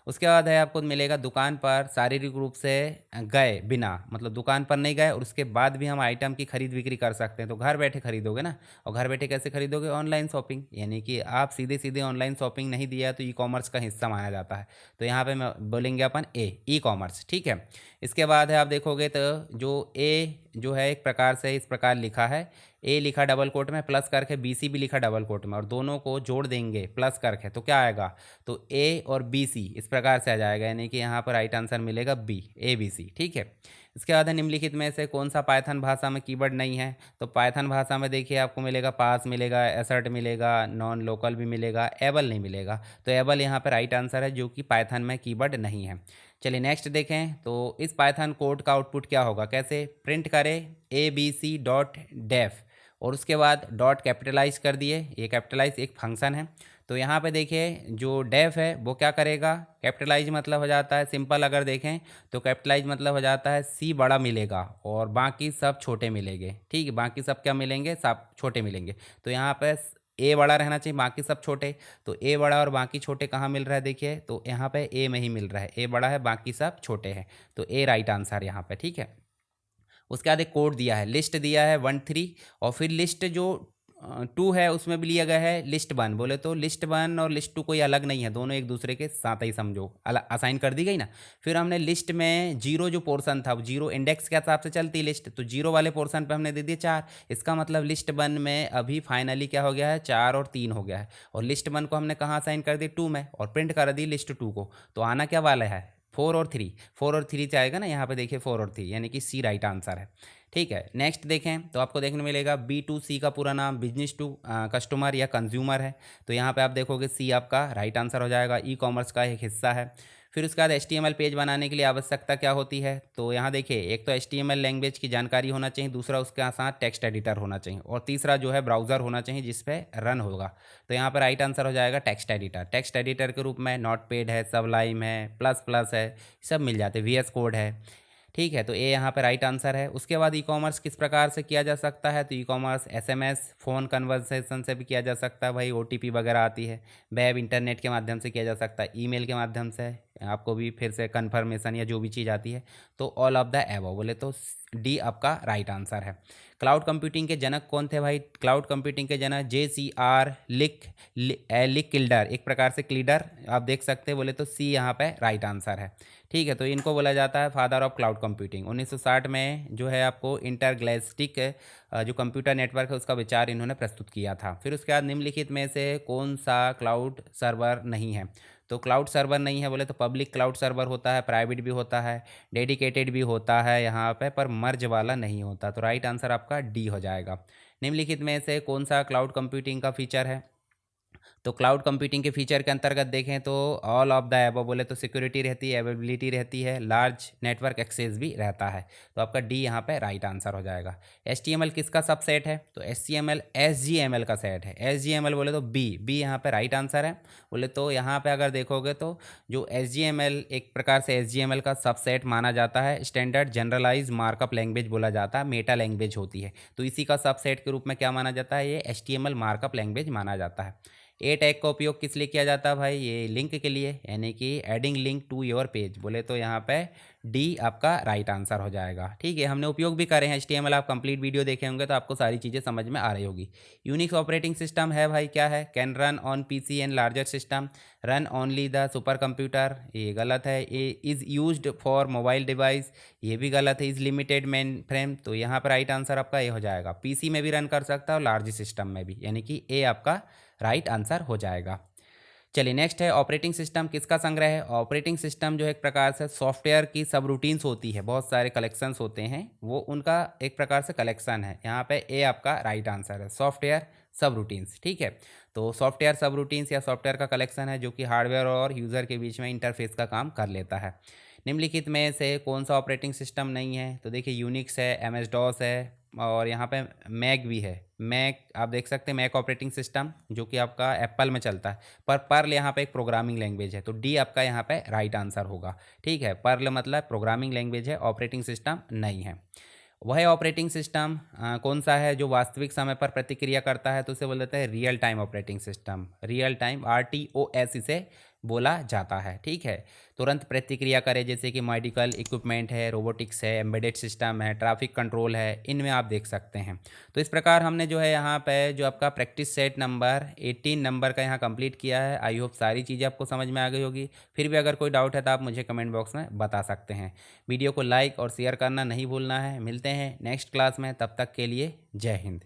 उसके बाद है आपको मिलेगा दुकान पर शारीरिक रूप से गए बिना, मतलब दुकान पर नहीं गए और उसके बाद भी हम आइटम की खरीद बिक्री कर सकते हैं, तो घर बैठे खरीदोगे ना। और घर बैठे कैसे खरीदोगे? ऑनलाइन शॉपिंग, यानी कि आप सीधे सीधे ऑनलाइन शॉपिंग नहीं दिया तो ई कॉमर्स का हिस्सा माना जाता है। तो यहाँ पे मैं बोलेंगे अपन ई कॉमर्स, ठीक है। इसके बाद है आप देखोगे तो जो जो है एक प्रकार से इस प्रकार लिखा है, ए लिखा डबल कोट में प्लस करके, बी सी भी लिखा डबल कोट में, और दोनों को जोड़ देंगे प्लस करके तो क्या आएगा? तो ए और बी सी इस प्रकार से आ जाएगा, यानी कि यहाँ पर राइट आंसर मिलेगा बी, ए बी सी, ठीक है। इसके बाद है निम्नलिखित में से कौन सा पाइथन भाषा में कीवर्ड नहीं है? तो पाइथन भाषा में देखिए आपको मिलेगा पास मिलेगा, एसर्ट मिलेगा, नॉन लोकल भी मिलेगा, एबल नहीं मिलेगा। तो एबल यहाँ पर राइट आंसर है, जो कि पाइथन में कीवर्ड नहीं है। चलिए नेक्स्ट देखें, तो इस पाइथन कोड का आउटपुट क्या होगा? कैसे प्रिंट करें? A B C dot def, और उसके बाद डॉट कैपिटलाइज कर दिए, ये कैपिटलाइज एक फंक्शन है। तो यहाँ पे देखिए जो डेफ है वो क्या करेगा? कैपिटलाइज मतलब हो जाता है सिंपल, अगर देखें तो कैपिटलाइज मतलब हो जाता है सी बड़ा मिलेगा और बाकी सब छोटे मिलेंगे, ठीक है। बाकी सब क्या मिलेंगे? सब छोटे मिलेंगे। तो यहाँ पे ए बड़ा रहना चाहिए, बाकी सब छोटे। तो ए बड़ा और बाकी छोटे कहाँ मिल रहा है? देखिए तो यहाँ पे ए में ही मिल रहा है, ए बड़ा है बाकी सब छोटे हैं, तो ए राइट आंसर यहाँ पे, ठीक है। उसके बाद एक कोड दिया है, लिस्ट दिया है 1 3, और फिर लिस्ट जो 2 है उसमें भी लिया गया है लिस्ट 1। बोले तो लिस्ट 1 और लिस्ट 2 कोई अलग नहीं है, दोनों एक दूसरे के साथ ही समझो, अलग असाइन कर दी गई ना। फिर हमने लिस्ट में जीरो जो पोर्शन था, जीरो इंडेक्स के हिसाब से चलती लिस्ट, तो जीरो वाले पोर्शन पे हमने दे दिए 4। इसका मतलब लिस्ट 1 में अभी फाइनली क्या हो गया है? 4 और 3 हो गया है। और लिस्ट 1 को हमने कहाँ असाइन कर दी? 2 में, और प्रिंट कर दी लिस्ट 2 को। तो आना क्या वाला है? 4 और 3, 4 और 3 जाएगा ना, यहाँ पे देखिए 4 और 3, यानी कि सी राइट आंसर है, ठीक है। नेक्स्ट देखें तो आपको देखने मिलेगा B2C का पूरा नाम बिजनेस टू कस्टमर या कंज्यूमर है। तो यहाँ पे आप देखोगे सी आपका राइट आंसर हो जाएगा, ई कॉमर्स का एक हिस्सा है। फिर उसके बाद HTML पेज बनाने के लिए आवश्यकता क्या होती है? तो यहाँ देखिए एक तो HTML लैंग्वेज की जानकारी होना चाहिए, दूसरा उसके साथ टेक्स्ट एडिटर होना चाहिए, और तीसरा जो है ब्राउज़र होना चाहिए जिस पे रन होगा। तो यहाँ पर राइट आंसर हो जाएगा टेक्स्ट एडिटर। टेक्स्ट एडिटर के रूप में नोटपैड है, सबलाइम है, प्लस प्लस है, सब मिल जाते हैं, VS कोड है, ठीक है। तो ये यहाँ पे राइट आंसर है। उसके बाद ई कॉमर्स किस प्रकार से किया जा सकता है? तो e commerce SMS phone conversation से भी किया जा सकता है, भाई OTP वगैरह आती है। वेब इंटरनेट के माध्यम से किया जा सकता है, ईमेल के माध्यम से आपको भी फिर से कन्फर्मेशन या जो भी चीज़ आती है। तो ऑल ऑफ द एबव, बोले तो डी आपका राइट आंसर है। क्लाउड कंप्यूटिंग के जनक कौन थे भाई? क्लाउड कंप्यूटिंग के जनक JCR लिक किल्डर, एक प्रकार से क्लीडर आप देख सकते हैं, बोले तो सी यहाँ पे राइट आंसर है, ठीक है। तो इनको बोला जाता है फादर ऑफ क्लाउड कंप्यूटिंग। 1960 में जो है आपको इंटरगैलेक्टिक जो कंप्यूटर नेटवर्क है उसका विचार इन्होंने प्रस्तुत किया था। फिर उसके बाद निम्नलिखित में से कौन सा क्लाउड सर्वर नहीं है? तो क्लाउड सर्वर नहीं है बोले तो पब्लिक क्लाउड सर्वर होता है, प्राइवेट भी होता है, डेडिकेटेड भी होता है यहाँ पे, पर मर्ज वाला नहीं होता। तो राइट आंसर आपका डी हो जाएगा। निम्नलिखित में से कौन सा क्लाउड कंप्यूटिंग का फीचर है? तो क्लाउड कंप्यूटिंग के फीचर के अंतर्गत देखें तो ऑल ऑफ द एबव, बोले तो सिक्योरिटी रहती है, अवेलेबिलिटी रहती है, लार्ज नेटवर्क एक्सेस भी रहता है। तो आपका डी यहाँ पे राइट आंसर हो जाएगा। HTML किसका सबसेट है? तो HTML SGML का सेट है। SGML बोले तो बी यहाँ पे राइट आंसर है। बोले तो यहाँ पे अगर देखोगे तो जो SGML एक प्रकार से SGML का सबसेट माना जाता है, स्टैंडर्ड जनरलाइज मार्कअप लैंग्वेज बोला जाता है, मेटा लैंग्वेज होती है। तो इसी का सबसेट के रूप में क्या माना जाता है? ये HTML मार्कअप लैंग्वेज माना जाता है। ए टैग का उपयोग किस लिए किया जाता है भाई? ये लिंक के लिए, यानी कि adding link to your page. बोले तो यहाँ पे डी आपका राइट आंसर हो जाएगा, ठीक है। हमने उपयोग भी करे हैं HTML, आप कंप्लीट वीडियो देखे होंगे तो आपको सारी चीज़ें समझ में आ रही होगी। यूनिक्स ऑपरेटिंग सिस्टम है भाई, क्या है? Can run on PC and larger system, run only the super computer, ये गलत है। A is used for mobile device, ये भी गलत है। इज़ लिमिटेड मेन फ्रेम, तो यहाँ पर राइट आंसर आपका ये हो जाएगा। PC में भी रन कर सकता है और लार्ज सिस्टम में भी, यानी कि ए आपका राइट आंसर हो जाएगा। चलिए नेक्स्ट है ऑपरेटिंग सिस्टम किसका संग्रह है? ऑपरेटिंग सिस्टम जो है एक प्रकार से सॉफ्टवेयर की सब रूटीन्स होती है, बहुत सारे कलेक्शंस होते हैं, वो उनका एक प्रकार से कलेक्शन है। यहाँ पे ए आपका राइट आंसर है, सॉफ्टवेयर सब रूटीन्स, ठीक है। तो सॉफ्टवेयर सब रूटीन्स या सॉफ्टवेयर का कलेक्शन है जो कि हार्डवेयर और यूज़र के बीच में इंटरफेस का काम कर लेता है। निम्नलिखित में से कौन सा ऑपरेटिंग सिस्टम नहीं है? तो देखिए यूनिक्स है, MS DOS है, और यहाँ पे मैक भी है। मैक आप देख सकते हैं, मैक ऑपरेटिंग सिस्टम जो कि आपका एप्पल में चलता है, पर पर्ल यहाँ पे एक प्रोग्रामिंग लैंग्वेज है, तो डी आपका यहाँ पे राइट आंसर होगा, ठीक है। पर्ल मतलब प्रोग्रामिंग लैंग्वेज है, ऑपरेटिंग सिस्टम नहीं है। वह ऑपरेटिंग सिस्टम कौन सा है जो वास्तविक समय पर प्रतिक्रिया करता है? तो उसे बोल देते हैं real time operating system. Real time RTOS इसे बोला जाता है। ठीक है, तुरंत प्रतिक्रिया करें, जैसे कि मेडिकल इक्विपमेंट है, रोबोटिक्स है, एम्बेडेड सिस्टम है, ट्रैफिक कंट्रोल है, इनमें आप देख सकते हैं। तो इस प्रकार हमने जो है यहाँ पे जो आपका प्रैक्टिस सेट नंबर 18 नंबर का यहाँ कंप्लीट किया है। आई होप सारी चीज़ें आपको समझ में आ गई होगी। फिर भी अगर कोई डाउट है तो आप मुझे कमेंट बॉक्स में बता सकते हैं। वीडियो को लाइक और शेयर करना नहीं भूलना है। मिलते हैं नेक्स्ट क्लास में, तब तक के लिए जय हिंद।